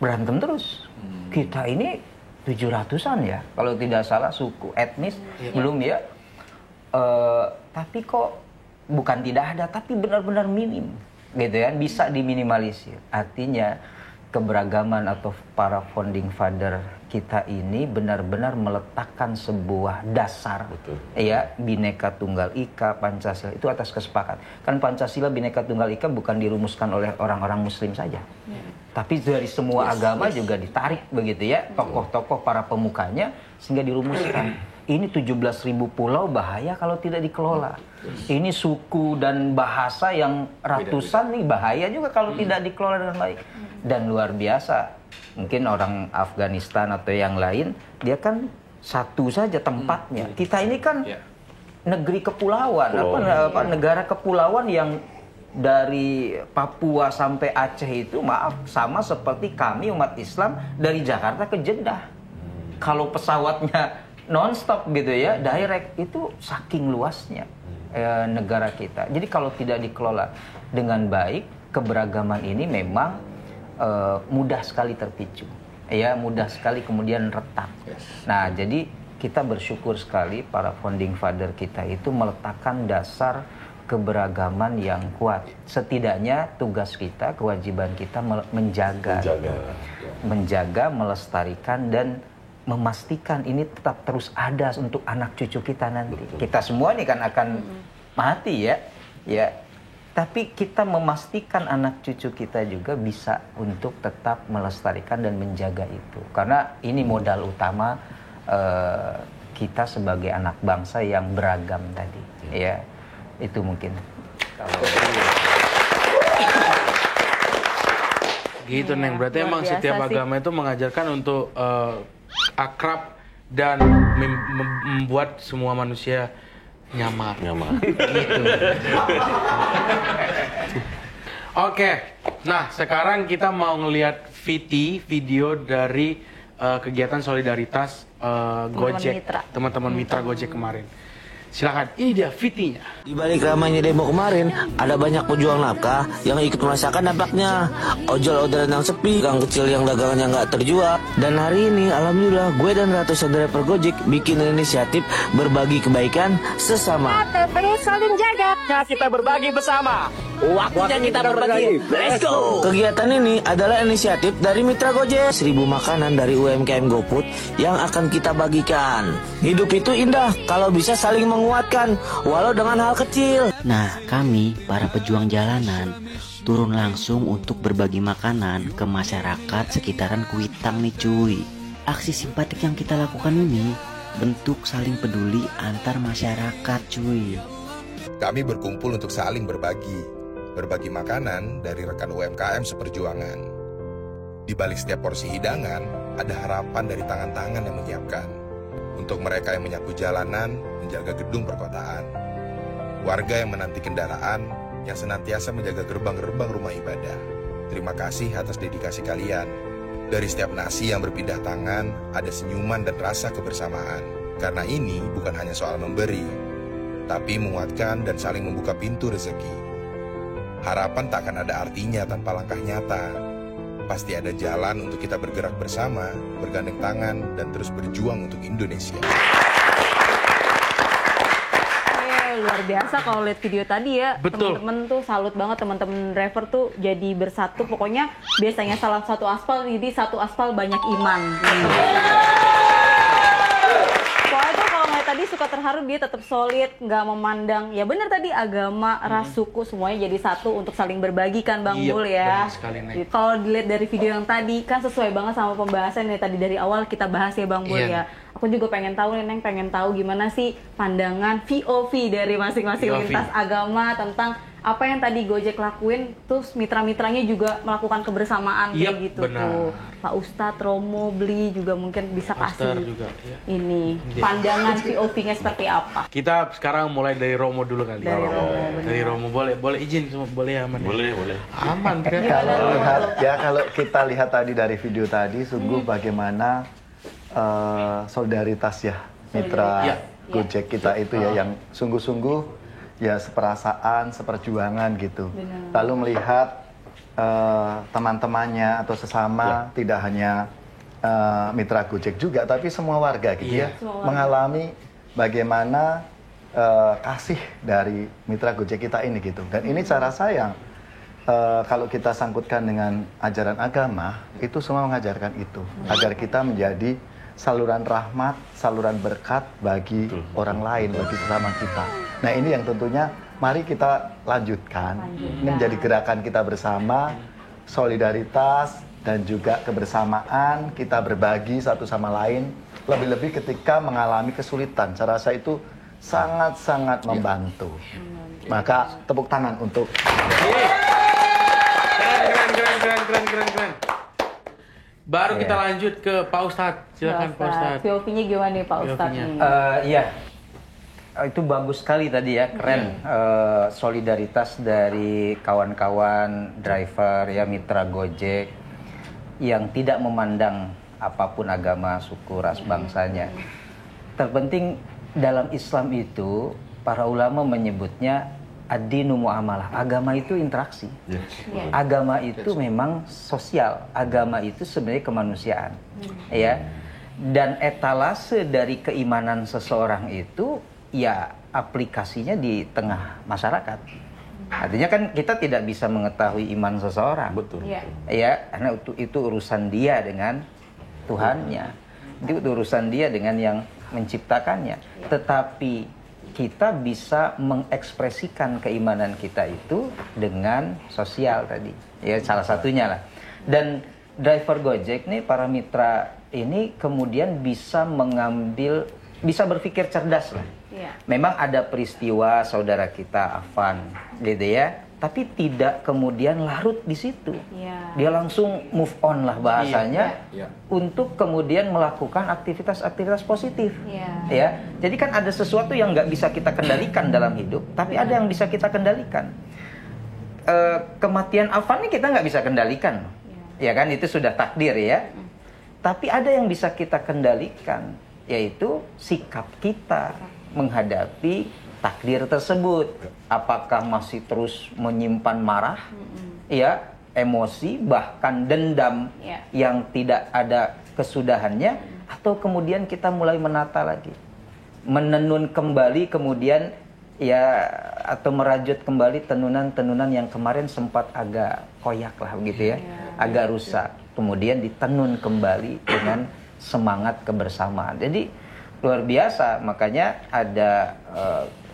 [SPEAKER 5] berantem terus. Kita ini 700-an ya, kalau tidak salah suku etnis, belum ya. Tapi kok bukan tidak ada, tapi benar-benar minim. Gitu ya, bisa diminimalisir. Artinya keberagaman atau para founding father kita ini benar-benar meletakkan sebuah dasar, ya, Bhinneka Tunggal Ika, Pancasila itu atas kesepakatan. Kan Pancasila Bhinneka Tunggal Ika bukan dirumuskan oleh orang-orang Muslim saja, tapi dari semua agama juga ditarik begitu ya, tokoh-tokoh para pemukanya, sehingga dirumuskan. Ini 17.000 pulau bahaya kalau tidak dikelola. Ini suku dan bahasa yang ratusan nih bahaya juga kalau tidak dikelola dengan baik. Dan luar biasa, mungkin orang Afghanistan atau yang lain, dia kan satu saja tempatnya. Kita ini kan negeri kepulauan, negara kepulauan yang dari Papua sampai Aceh itu, maaf, sama seperti kami umat Islam dari Jakarta ke Jeddah. Kalau pesawatnya non-stop gitu ya, direct, itu saking luasnya negara kita. Jadi kalau tidak dikelola dengan baik, keberagaman ini memang mudah sekali terpicu, ya, mudah sekali kemudian retak. Nah, jadi kita bersyukur sekali para founding father kita itu meletakkan dasar keberagaman yang kuat. Setidaknya tugas kita, kewajiban kita menjaga, melestarikan, dan memastikan ini tetap terus ada untuk anak cucu kita nanti. Kita semua ini kan akan mati ya. Tapi kita memastikan anak cucu kita juga bisa untuk tetap melestarikan dan menjaga itu. Karena ini modal utama kita sebagai anak bangsa yang beragam tadi. Ya, itu mungkin.
[SPEAKER 4] Gitu, Neng. Berarti emang setiap agama itu mengajarkan untuk akrab dan membuat semua manusia nyaman. Gitu. Oke. Nah, sekarang kita mau ngelihat video dari kegiatan solidaritas Gojek, teman-teman mitra Gojek kemarin. Silakan, ini dia VT-nya.
[SPEAKER 9] Di balik ramainya demo kemarin, ada banyak pejuang nafkah yang ikut merasakan dampaknya. Ojol-ojolan yang sepi, gang kecil yang dagangannya nggak terjual. Dan hari ini, alhamdulillah, gue dan ratusan driver Gojek bikin inisiatif berbagi kebaikan sesama.
[SPEAKER 6] Terus saling jaga, kita berbagi bersama. Waktunya kita berbagi. Let's go!
[SPEAKER 9] Kegiatan ini adalah inisiatif dari mitra Gojek. 1.000 makanan dari UMKM GoFood yang akan kita bagikan. Hidup itu indah kalau bisa saling menguatkan, walau dengan hal kecil.
[SPEAKER 10] Nah, kami, para pejuang jalanan, turun langsung untuk berbagi makanan ke masyarakat sekitaran Kuitang nih cuy. Aksi simpatik yang kita lakukan ini bentuk saling peduli antar masyarakat cuy.
[SPEAKER 11] Kami berkumpul untuk saling berbagi makanan dari rekan UMKM seperjuangan. Di balik setiap porsi hidangan, ada harapan dari tangan-tangan yang menyiapkan. Untuk mereka yang menyapu jalanan, menjaga gedung perkotaan. Warga yang menanti kendaraan, yang senantiasa menjaga gerbang-gerbang rumah ibadah. Terima kasih atas dedikasi kalian. Dari setiap nasi yang berpindah tangan, ada senyuman dan rasa kebersamaan. Karena ini bukan hanya soal memberi, tapi menguatkan dan saling membuka pintu rezeki. Harapan tak akan ada artinya tanpa langkah nyata. Pasti ada jalan untuk kita bergerak bersama, bergandeng tangan, dan terus berjuang untuk Indonesia.
[SPEAKER 2] luar biasa kalau lihat video tadi ya. Teman-teman tuh salut banget, teman-teman driver tuh jadi bersatu. Pokoknya biasanya salah satu aspal, jadi satu aspal banyak iman. Soalnya tuh kalau ngeliat tadi suka terharu, dia tetap solid, nggak memandang. Ya benar tadi agama, ras, suku semuanya jadi satu untuk saling berbagi kan Bang Bul ya. Kalau dilihat dari video yang tadi kan sesuai banget sama pembahasan yang tadi dari awal kita bahas ya Bang Bul ya. Aku juga pengen tahu nih Neng, pengen tahu gimana sih pandangan VOV dari masing-masing lintas agama tentang apa yang tadi Gojek lakuin, terus mitra-mitranya juga melakukan kebersamaan kayak gitu tuh. Pak Ustadz, Romo, Beli juga mungkin bisa kasih juga, ini pandangan VOV-nya seperti apa.
[SPEAKER 4] Kita sekarang mulai dari Romo dulu kali. Dari Romo boleh izin semua, boleh aman.
[SPEAKER 8] Boleh.
[SPEAKER 4] Aman kan?
[SPEAKER 7] Kalau kita lihat tadi dari video tadi, sungguh bagaimana solidaritas ya mitra Gojek kita itu ya yang sungguh-sungguh ya seperasaan, seperjuangan gitu. Lalu melihat teman-temannya atau sesama, tidak hanya mitra Gojek juga, tapi semua warga gitu ya, mengalami bagaimana kasih dari mitra Gojek kita ini gitu. Dan ini cara saya kalau kita sangkutkan dengan ajaran agama, itu semua mengajarkan itu, agar kita menjadi saluran rahmat, saluran berkat bagi orang lain, bagi sesama kita. Nah ini yang tentunya mari kita lanjutkan. Ini menjadi gerakan kita bersama, solidaritas dan juga kebersamaan, kita berbagi satu sama lain, lebih-lebih ketika mengalami kesulitan. Saya rasa itu sangat-sangat membantu. Maka tepuk tangan untuk...
[SPEAKER 4] Keren. Baru kita lanjut ke Pak Ustadz. Silakan Pak Ustadz.
[SPEAKER 2] VOV-nya gimana nih Pak Ustadz?
[SPEAKER 5] Itu bagus sekali tadi ya, keren. Solidaritas dari kawan-kawan driver ya, mitra Gojek yang tidak memandang apapun agama, suku, ras, bangsanya. Terpenting dalam Islam itu para ulama menyebutnya ad-dinu mu'amalah. Agama itu interaksi. Agama itu memang sosial. Agama itu sebenarnya kemanusiaan. Ya. Dan etalase dari keimanan seseorang itu ya aplikasinya di tengah masyarakat. Artinya kan kita tidak bisa mengetahui iman seseorang.
[SPEAKER 8] Betul.
[SPEAKER 5] Ya, karena itu urusan dia dengan Tuhannya. Itu urusan dia dengan yang menciptakannya. Tetapi kita bisa mengekspresikan keimanan kita itu dengan sosial tadi. Ya, salah satunya lah. Dan driver Gojek nih, para mitra ini kemudian bisa berpikir cerdas lah. Memang ada peristiwa saudara kita Afan, gitu ya. Tapi tidak kemudian larut di situ. Dia langsung move on lah bahasanya untuk kemudian melakukan aktivitas-aktivitas positif. Ya, jadi kan ada sesuatu yang nggak bisa kita kendalikan dalam hidup, tapi ada yang bisa kita kendalikan. Kematian Afan ini kita nggak bisa kendalikan, ya kan, itu sudah takdir ya. Tapi ada yang bisa kita kendalikan, yaitu sikap kita menghadapi takdir tersebut. Apakah masih terus menyimpan marah, ya, emosi, bahkan dendam yang tidak ada kesudahannya, atau kemudian kita mulai menata lagi, menenun kembali kemudian ya, atau merajut kembali tenunan-tenunan yang kemarin sempat agak koyak lah begitu ya, agak rusak, kemudian ditenun kembali dengan semangat kebersamaan. Jadi luar biasa, makanya ada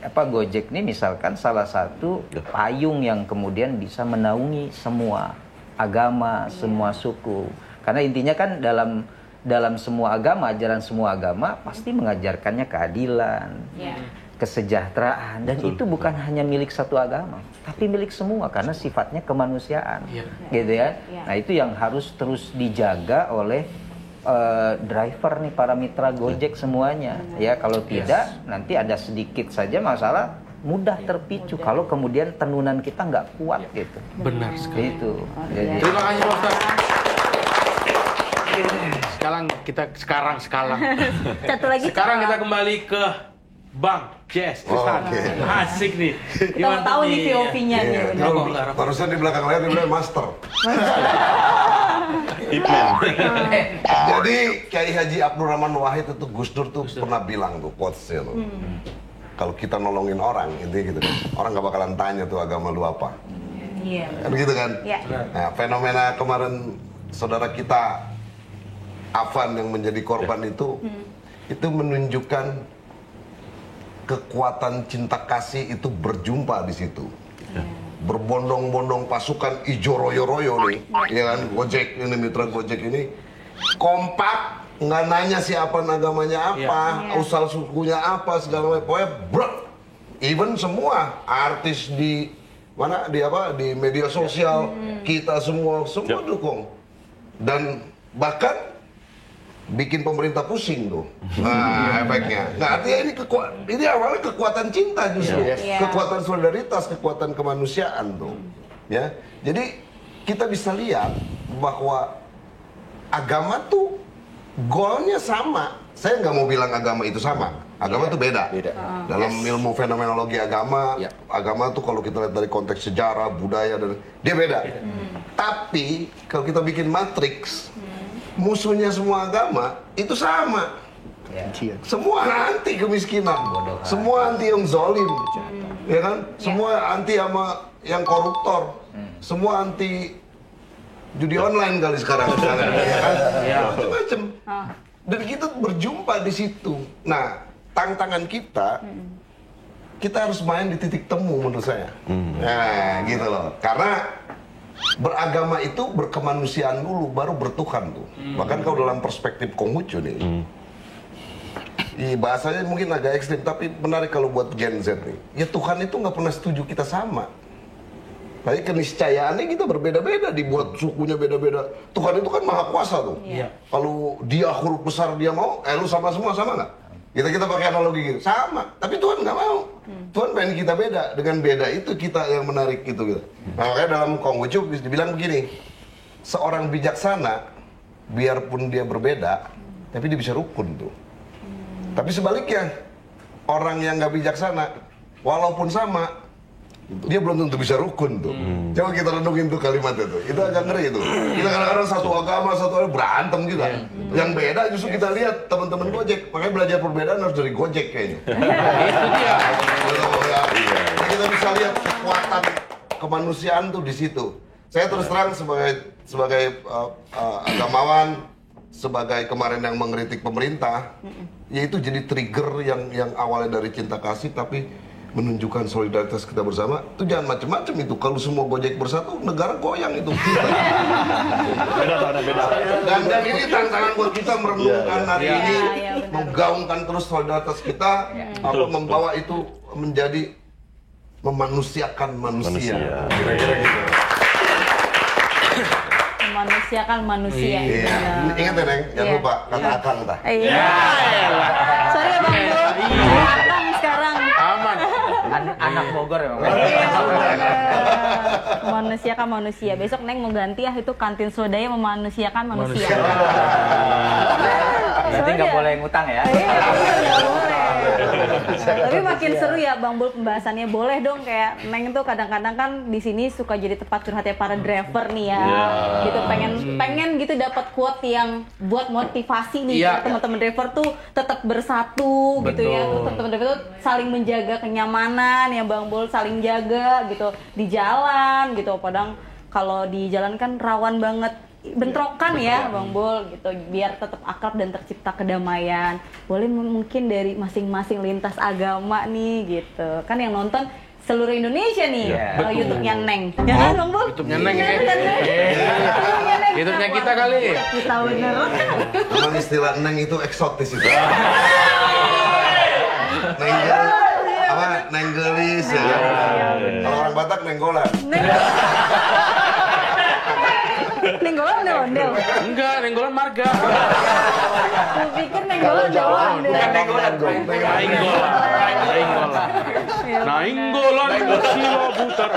[SPEAKER 5] Gojek ini misalkan salah satu payung yang kemudian bisa menaungi semua agama, semua suku. Karena intinya kan dalam semua agama, ajaran semua agama pasti mengajarkannya keadilan, kesejahteraan, dan itu bukan hanya milik satu agama, tapi milik semua karena sifatnya kemanusiaan, gitu ya. Nah itu yang harus terus dijaga oleh driver nih, para mitra Gojek semuanya. Ya, kalau tidak nanti ada sedikit saja masalah mudah terpicu kalau kemudian tenunan kita nggak kuat gitu.
[SPEAKER 4] Benar sekali.
[SPEAKER 5] Itu.
[SPEAKER 4] Jadi, terima kasih Pak Ustaz. Sekarang Sekarang kita kembali ke Bang Jess. Asik nih.
[SPEAKER 2] Kita tahu nih VOV-nya nih.
[SPEAKER 3] Barusan di belakang layar dia bilang master. Jadi Kiai Haji Abdurrahman Wahid itu Gus Dur tuh pernah bilang tuh quotes-nya tuh. kalau kita nolongin orang, intinya gitu kan. Orang nggak bakalan tanya tuh agama lu apa.
[SPEAKER 2] Iya.
[SPEAKER 3] Kan gitu kan?
[SPEAKER 2] Iya.
[SPEAKER 3] Nah, fenomena kemarin saudara kita Afan yang menjadi korban itu menunjukkan kekuatan cinta kasih itu berjumpa di situ. Berbondong-bondong pasukan ijo royo-royo nih, ya kan? Gojek ini, mitra Gojek ini kompak, nggak nanya siapa agamanya apa, asal sukunya apa, segala macam. Pokoknya even semua artis di mana di media sosial kita semua dukung, dan bahkan bikin pemerintah pusing tuh. Nah, efeknya. Nah, artinya ini awalnya kekuatan cinta justru, kekuatan solidaritas, kekuatan kemanusiaan tuh. Ya, jadi kita bisa lihat bahwa agama tuh goalnya sama. Saya nggak mau bilang agama itu sama. Agama itu beda. Dalam ilmu fenomenologi agama, agama tuh kalau kita lihat dari konteks sejarah, budaya, dan dia beda. Tapi kalau kita bikin matriks, musuhnya semua agama itu sama. Semua anti kemiskinan, semua anti yang zalim, ya kan? Semua anti sama yang koruptor, semua anti judi online kali sekarang, ya kan? Macam-macam. Dan kita berjumpa di situ. Nah, tantangan kita harus main di titik temu menurut saya. Nah, gitu loh. Karena beragama itu berkemanusiaan dulu, baru bertuhan tuh. Bahkan kalau dalam perspektif Konghucu nih, bahasanya mungkin agak ekstrim, tapi menarik kalau buat Gen Z nih. Ya Tuhan itu nggak pernah setuju kita sama. Tapi keniscayaannya kita berbeda-beda, dibuat sukunya beda-beda. Tuhan itu kan maha kuasa tuh. Kalau dia huruf besar dia mau, lu sama semua sama nggak? Kita pakai analogi gitu, sama. Tapi Tuhan nggak mau. Tuhan pengen kita beda. Dengan beda itu kita yang menarik gitu. Nah, makanya dalam Konghucu dibilang begini, seorang bijaksana, biarpun dia berbeda, tapi dia bisa rukun tuh. Tapi sebaliknya, orang yang nggak bijaksana, walaupun sama, dia belum tentu bisa rukun tuh. Coba kita renungin tuh kalimatnya tuh. Itu agak ngeri tuh. Kita kadang-kadang satu agama, berantem juga. Yang beda justru kita lihat teman-teman Gojek. Makanya belajar perbedaan harus dari Gojek kayaknya. Itu dia. Kita bisa lihat kekuatan kemanusiaan tuh di situ. Saya terus terang sebagai agamawan, sebagai kemarin yang mengkritik pemerintah, yaitu jadi trigger yang awalnya dari cinta kasih tapi menunjukkan solidaritas kita bersama. Itu jangan macam-macam itu. Kalau semua Gojek bersatu, negara goyang itu. Dan ini tantangan buat kita merenungkan hari ini, menggaungkan terus solidaritas kita, membawa itu menjadi memanusiakan manusia. Kira-kira gitu.
[SPEAKER 2] Memanusiakan manusia.
[SPEAKER 3] Ingat ya, Neng, jangan lupa kata akang entah.
[SPEAKER 2] Sorry ya Bang Bul. Akang sekarang.
[SPEAKER 4] Aman.
[SPEAKER 5] Anak Bogor ya.
[SPEAKER 2] Memanusiakan manusia. Besok Neng mau ganti ya, itu kantin sodanya memanusiakan manusia.
[SPEAKER 5] Berarti nggak boleh ngutang ya?
[SPEAKER 2] Nggak boleh. Tapi makin seru ya Bang Bul pembahasannya. Boleh dong, kayak Neng tuh kadang-kadang kan di sini suka jadi tempat curhatnya para driver nih ya. Gitu pengen gitu dapat quote yang buat motivasi nih teman-teman driver tuh tetap bersatu. Betul. Gitu ya. Teman-teman driver tuh saling menjaga kenyamanan ya Bang Bul, saling jaga gitu di jalan gitu. Padahal kalau di jalan kan rawan banget bentrokan ya Bang Bul gitu, biar tetap akrab dan tercipta kedamaian. Boleh mungkin dari masing-masing lintas agama nih gitu. Kan yang nonton seluruh Indonesia nih, YouTube-nya Neng. Ya kan Bang Bul?
[SPEAKER 4] YouTube-nya Neng ya. YouTube-nya kita kali.
[SPEAKER 2] Kita bener.
[SPEAKER 3] Memang istilah Neng itu eksotis itu. Nenggelis ya. Kalau orang Batak Nenggolan.
[SPEAKER 2] Nenggolan ondel-ondel.
[SPEAKER 4] Enggak, Nenggolan marga.
[SPEAKER 2] Aku pikir Nenggolan ondel.
[SPEAKER 5] Bukan Nenggolan,
[SPEAKER 4] Nainggolan silo butar.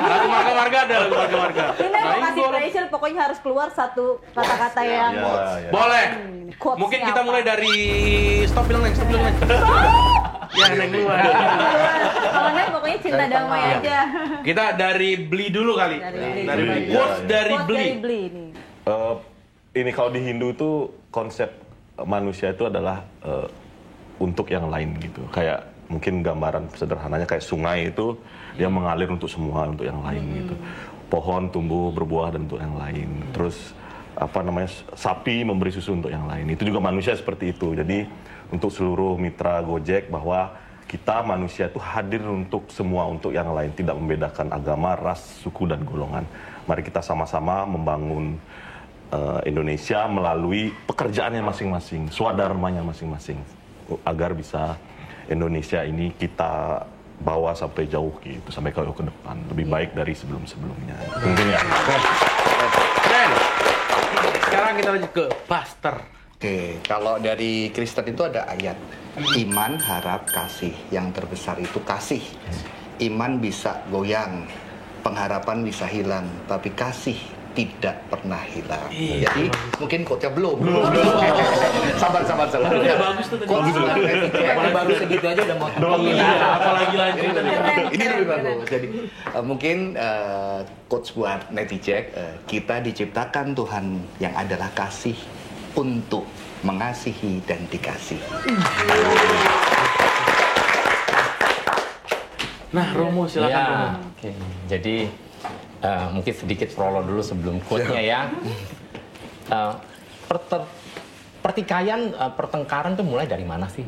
[SPEAKER 4] Lagu marga-marga ada, lagu marga-marga.
[SPEAKER 2] Ini mau kasih pressure, pokoknya harus keluar satu kata-kata yang
[SPEAKER 4] boleh. Mungkin kita mulai dari stop bilang Neng. Ya Neng dulu.
[SPEAKER 2] Kalau Neng pokoknya cinta damai aja.
[SPEAKER 4] Kita dari beli dulu kali. Dari beli. Quotes dari beli.
[SPEAKER 8] Ini kalau di Hindu tuh konsep manusia itu adalah untuk yang lain gitu. Kayak mungkin gambaran sederhananya kayak sungai itu dia mengalir untuk semua, untuk yang lain gitu. Pohon tumbuh berbuah dan untuk yang lain. Terus sapi memberi susu untuk yang lain. Itu juga manusia seperti itu. Jadi untuk seluruh mitra Gojek bahwa kita manusia itu hadir untuk semua, untuk yang lain, tidak membedakan agama, ras, suku dan golongan. Mari kita sama-sama membangun Indonesia melalui pekerjaannya masing-masing, swadharmanya masing-masing, agar bisa Indonesia ini kita bawa sampai jauh gitu, sampai ke depan, lebih baik dari sebelum-sebelumnya. Tentunya.
[SPEAKER 4] Sekarang kita lanjut ke Pastor.
[SPEAKER 12] Oke, kalau dari Kristen itu ada ayat, iman, harap, kasih. Yang terbesar itu kasih. Iman bisa goyang, pengharapan bisa hilang, tapi kasih tidak pernah hilang. Jadi mungkin quote-nya belum. Sabar.
[SPEAKER 5] Udah bagus tuh tadi. Baru segitu aja udah mau.
[SPEAKER 4] Apalagi lanjut.
[SPEAKER 12] Ini lebih bagus. Jadi mungkin quotes buat netizen, kita diciptakan Tuhan yang adalah kasih untuk mengasihi dan dikasih.
[SPEAKER 4] Nah, Romo silakan.
[SPEAKER 1] Ya, okay. Jadi mungkin sedikit prolog dulu sebelum quote-nya ya. Pertikaian, pertengkaran itu mulai dari mana sih?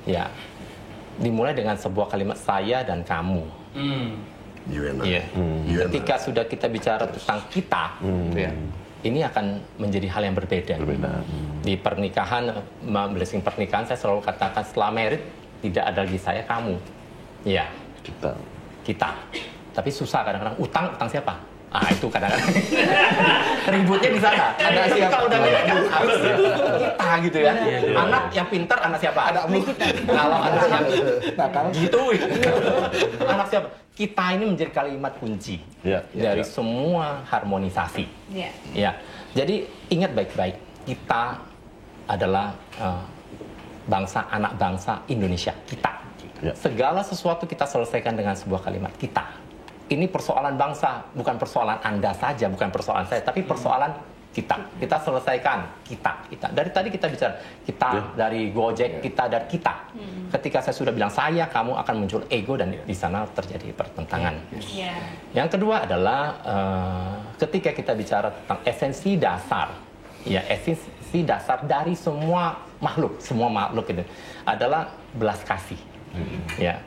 [SPEAKER 1] Ya, dimulai dengan sebuah kalimat saya dan kamu. Iya. Ketika sudah kita bicara tentang kita, ini akan menjadi hal yang berbeda. Di pernikahan, blessing pernikahan, saya selalu katakan setelah married tidak ada lagi saya, kamu. Ya, kita. Tapi susah kadang-kadang, utang siapa? Itu kadang-kadang ributnya di sana. Ada siapa? Udah harus kita gitu ya. Anak yang pintar, anak siapa? Ada kita. Kalau anak yang gitu, anak siapa? Kita ini menjadi kalimat kunci dari semua harmonisasi. Ya. Jadi ingat baik-baik, kita adalah anak bangsa Indonesia. Kita. Segala sesuatu kita selesaikan dengan sebuah kalimat kita. Ini persoalan bangsa, bukan persoalan Anda saja, bukan persoalan saya, tapi persoalan kita. Kita selesaikan kita. Dari tadi kita bicara kita dari Gojek, kita dari kita. Ketika saya sudah bilang saya, kamu akan muncul ego dan di sana terjadi pertentangan. Yang kedua adalah ketika kita bicara tentang esensi dasar, ya esensi dasar dari semua makhluk itu adalah belas kasih, ya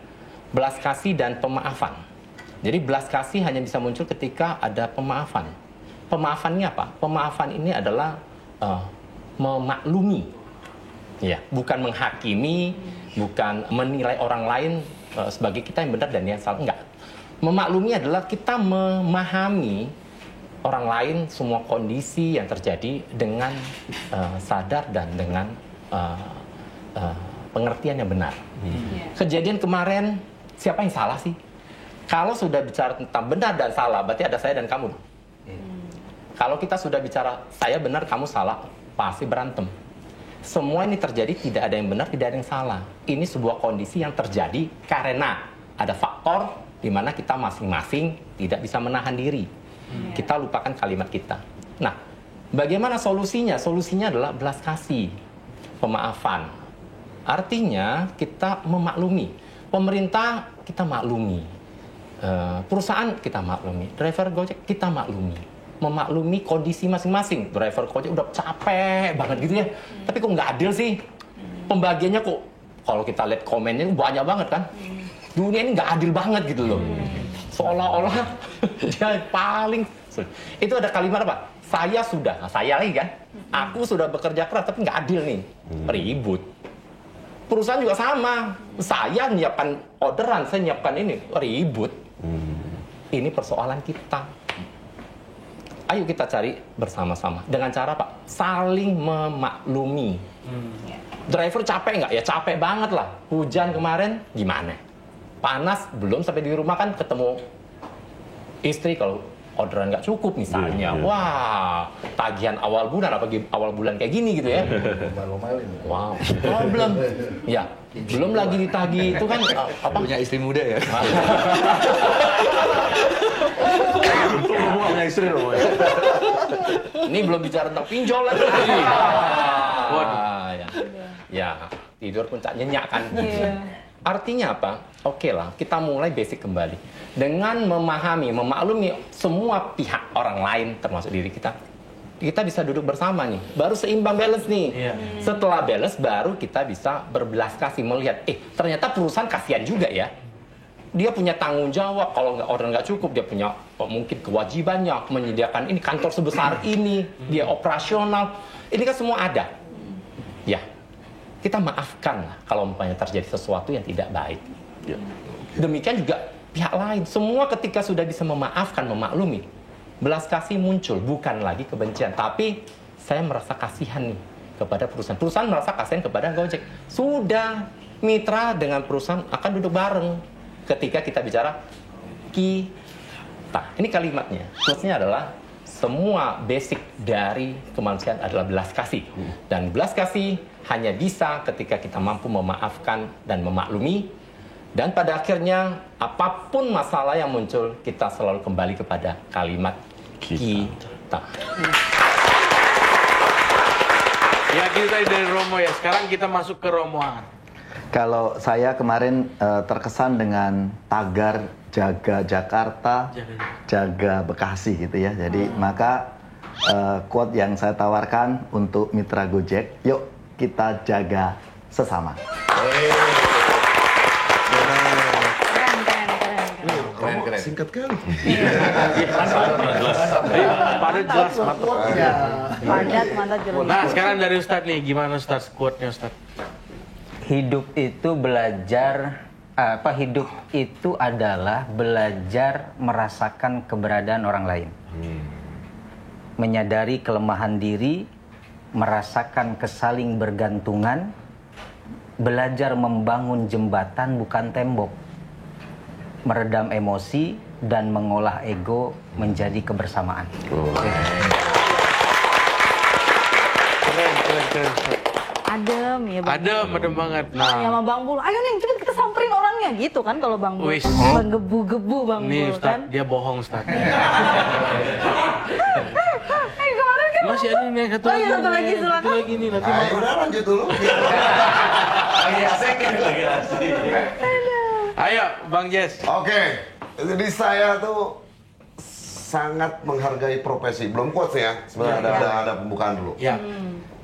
[SPEAKER 1] belas kasih dan pemaafan. Jadi belas kasih hanya bisa muncul ketika ada pemaafan. Pemaafannya apa? Pemaafan ini adalah memaklumi, ya, bukan menghakimi, bukan menilai orang lain sebagai kita yang benar dan yang salah. Enggak. Memaklumi adalah kita memahami orang lain, semua kondisi yang terjadi dengan sadar dan dengan pengertian yang benar. Kejadian kemarin, siapa yang salah sih? Kalau sudah bicara tentang benar dan salah, berarti ada saya dan kamu. Kalau kita sudah bicara saya benar, kamu salah, pasti berantem. Semua ini terjadi tidak ada yang benar, tidak ada yang salah. Ini sebuah kondisi yang terjadi karena ada faktor di mana kita masing-masing tidak bisa menahan diri. Kita lupakan kalimat kita. Nah, bagaimana solusinya? Solusinya adalah belas kasih, pemaafan. Artinya kita memaklumi. Pemerintah kita maklumi. Perusahaan kita maklumi, driver Gojek kita maklumi, memaklumi kondisi masing-masing. Driver Gojek udah capek banget gitu ya, tapi kok nggak adil sih pembagiannya kok? Kalau kita lihat komennya banyak banget kan, dunia ini nggak adil banget gitu loh. Seolah-olah dia paling itu ada kalimat apa? Saya lagi kan, aku sudah bekerja keras tapi nggak adil nih, ribut. Perusahaan juga sama, saya nyiapkan orderan, saya nyiapkan ini, ribut. Ini persoalan kita. Ayo kita cari bersama-sama. Dengan cara apa? Saling memaklumi. Driver capek nggak? Ya capek banget lah. Hujan kemarin, gimana? Panas, belum sampai di rumah kan ketemu istri kalau orderan nggak cukup misalnya. Wah, tagihan awal bulan, apalagi awal bulan kayak gini gitu ya. Wow, problem. Ya, belum lagi ditagih itu kan apa?
[SPEAKER 12] Punya istri muda ya.
[SPEAKER 8] Punya istri loh.
[SPEAKER 1] Ini belum bicara tentang pinjol lagi. Ya, tidur pun tak nyenyak kan. Artinya apa? Oke lah, kita mulai basic kembali. Dengan memahami, memaklumi semua pihak orang lain, termasuk diri kita bisa duduk bersama nih. Baru seimbang, balance nih. Setelah balance, baru kita bisa berbelas kasih, melihat, ternyata perusahaan kasihan juga ya. Dia punya tanggung jawab, kalau order nggak cukup, dia punya mungkin kewajibannya menyediakan ini, kantor sebesar ini, dia operasional. Ini kan semua ada. Ya, kita maafkan lah kalau umpamanya terjadi sesuatu yang tidak baik. Demikian juga pihak lain. Semua ketika sudah bisa memaafkan, memaklumi, belas kasih muncul, bukan lagi kebencian. Tapi saya merasa kasihan nih kepada perusahaan. Perusahaan merasa kasihan kepada Gojek. Sudah mitra dengan perusahaan akan duduk bareng ketika kita bicara kita. Ini kalimatnya. Maksudnya adalah semua basic dari kemanusiaan adalah belas kasih. Dan belas kasih hanya bisa ketika kita mampu memaafkan dan memaklumi. Dan pada akhirnya, apapun masalah yang muncul, kita selalu kembali kepada kalimat kita.
[SPEAKER 4] Ya, kita dari Romo ya. Sekarang kita masuk ke Romoan.
[SPEAKER 7] Kalau saya kemarin terkesan dengan tagar jaga Jakarta, jaga Bekasi gitu ya. Jadi maka quote yang saya tawarkan untuk mitra Gojek, yuk kita jaga sesama.
[SPEAKER 3] Keren. Singkat kali.
[SPEAKER 4] Padat jelas, mantap.
[SPEAKER 2] Padat jelas.
[SPEAKER 4] Nah, sekarang dari Ustadz nih, gimana Ustadz quote-nya Ustadz?
[SPEAKER 5] Hidup itu hidup itu adalah belajar merasakan keberadaan orang lain. Menyadari kelemahan diri, merasakan kesaling bergantungan, belajar membangun jembatan bukan tembok, meredam emosi dan mengolah ego menjadi kebersamaan.
[SPEAKER 4] Keren.
[SPEAKER 2] Adem ya Bang.
[SPEAKER 4] Adem banget.
[SPEAKER 2] Nah, sama Bang Bul, ayo nih cepet kita samperin orangnya gitu kan kalau Bang Bul. Menggebu-gebu Bang
[SPEAKER 4] nih,
[SPEAKER 2] Bul
[SPEAKER 4] Ustaz,
[SPEAKER 2] kan.
[SPEAKER 4] dia bohong Ustaz. Masih ada nih satu lagi.
[SPEAKER 2] Satu lagi silakan.
[SPEAKER 4] Satu lagi nih nanti.
[SPEAKER 3] Udah lanjut dulu.
[SPEAKER 8] Lagi asik.
[SPEAKER 4] Ayo Bang Jess.
[SPEAKER 3] Oke. Jadi saya tuh sangat menghargai profesi. Belum quotes ya. Sebenarnya ada pembukaan dulu.
[SPEAKER 4] Ya.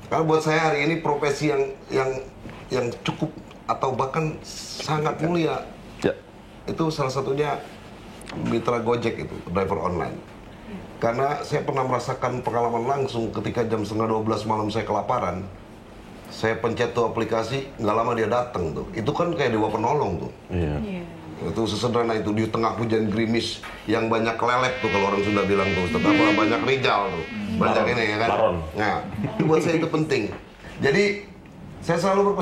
[SPEAKER 3] Karena buat saya hari ini profesi yang cukup atau bahkan sangat mulia. Itu salah satunya mitra Gojek itu, driver online. Karena saya pernah merasakan pengalaman langsung ketika jam 11:30 malam saya kelaparan. Saya pencet tuh aplikasi, nggak lama dia datang tuh. Itu kan kayak dewa penolong tuh. Itu sesederhana itu, di tengah hujan gerimis yang banyak lelet tuh kalau orang Sunda bilang tuh. Tetap banyak rijal tuh. Banyak ini ya kan.
[SPEAKER 8] Baron.
[SPEAKER 3] Nah, itu buat saya itu penting. Jadi saya selalu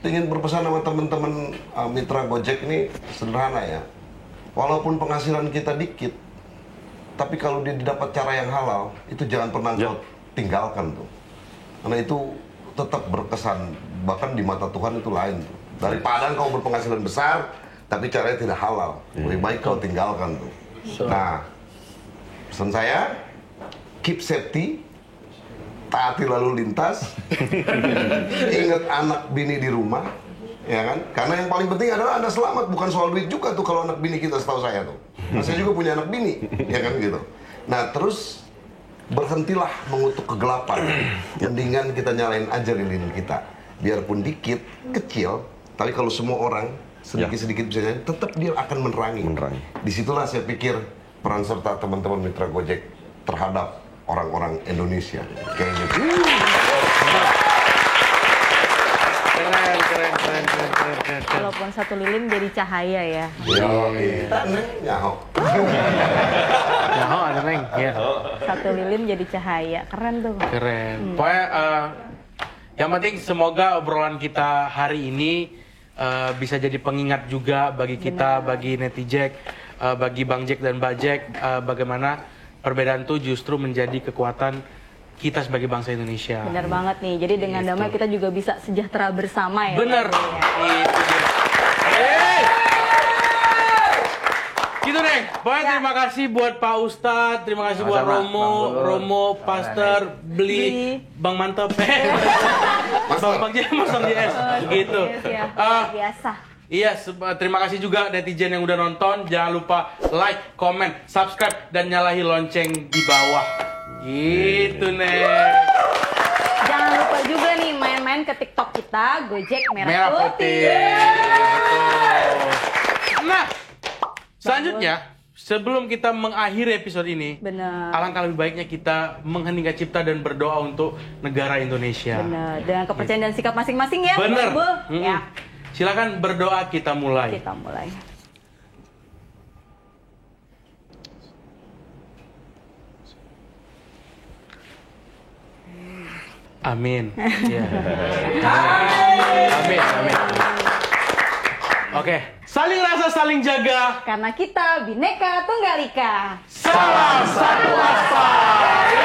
[SPEAKER 3] ingin berpesan sama teman-teman mitra Gojek ini sederhana ya. Walaupun penghasilan kita dikit, tapi kalau dia didapat cara yang halal, itu jangan pernah kau tinggalkan tuh. Karena itu tetap berkesan, bahkan di mata Tuhan itu lain tuh. Daripada kau berpenghasilan besar, tapi caranya tidak halal, lebih baik kau tinggalkan tuh. Nah, pesan saya, keep safety, taati lalu lintas, ingat anak bini di rumah, ya kan? Karena yang paling penting adalah Anda selamat, bukan soal duit juga tuh kalau anak bini kita, setahu saya tuh. Nah, saya juga punya anak bini, ya kan gitu. Nah, terus berhentilah mengutuk kegelapan. Mendingan kita nyalain aja lilin kita. Biarpun dikit, kecil, tapi kalau semua orang sedikit-sedikit bisa nyanyi, tetap dia akan menerangi. Disitulah saya pikir peran serta teman-teman mitra Gojek terhadap orang-orang Indonesia. Kayak gitu.
[SPEAKER 4] Keren.
[SPEAKER 2] Walaupun satu lilin jadi cahaya ya.
[SPEAKER 3] Nyaho
[SPEAKER 4] ada Neng. Ya.
[SPEAKER 2] Satu lilin jadi cahaya. Keren tuh.
[SPEAKER 4] Keren. Pokoknya yang penting semoga obrolan kita hari ini bisa jadi pengingat juga bagi kita, bagi netizen, bagi Bang Jack dan Mbak Jack, bagaimana perbedaan itu justru menjadi kekuatan kita sebagai bangsa Indonesia.
[SPEAKER 2] Benar banget nih. Jadi dengan damai kita juga bisa sejahtera bersama ya.
[SPEAKER 4] Bener. Itu dia. Gitu deh. Pokoknya terima kasih buat Pak Ustadz, terima kasih buat Romo, Pastor, Beli, Bang Mantap, Bang JS, gitu.
[SPEAKER 2] Biasa.
[SPEAKER 4] Iya, terima kasih juga netizen yang udah nonton. Jangan lupa like, comment, subscribe, dan nyalahi lonceng di bawah. Gitu, Nek.
[SPEAKER 2] Jangan lupa juga nih main-main ke TikTok kita, Gojek Merah Putih.
[SPEAKER 4] Nah, selanjutnya, sebelum kita mengakhiri episode ini, alangkah lebih baiknya kita mengheningkan cipta dan berdoa untuk negara Indonesia.
[SPEAKER 2] Benar, dengan kepercayaan dan sikap masing-masing ya.
[SPEAKER 4] Benar.
[SPEAKER 2] Ya.
[SPEAKER 4] Silakan berdoa, kita mulai.
[SPEAKER 2] Kita mulai.
[SPEAKER 4] Amin. Ya. Amin. Oke, saling rasa, saling jaga.
[SPEAKER 2] Karena kita Bhinneka Tunggal Ika.
[SPEAKER 4] Salam satu aspal.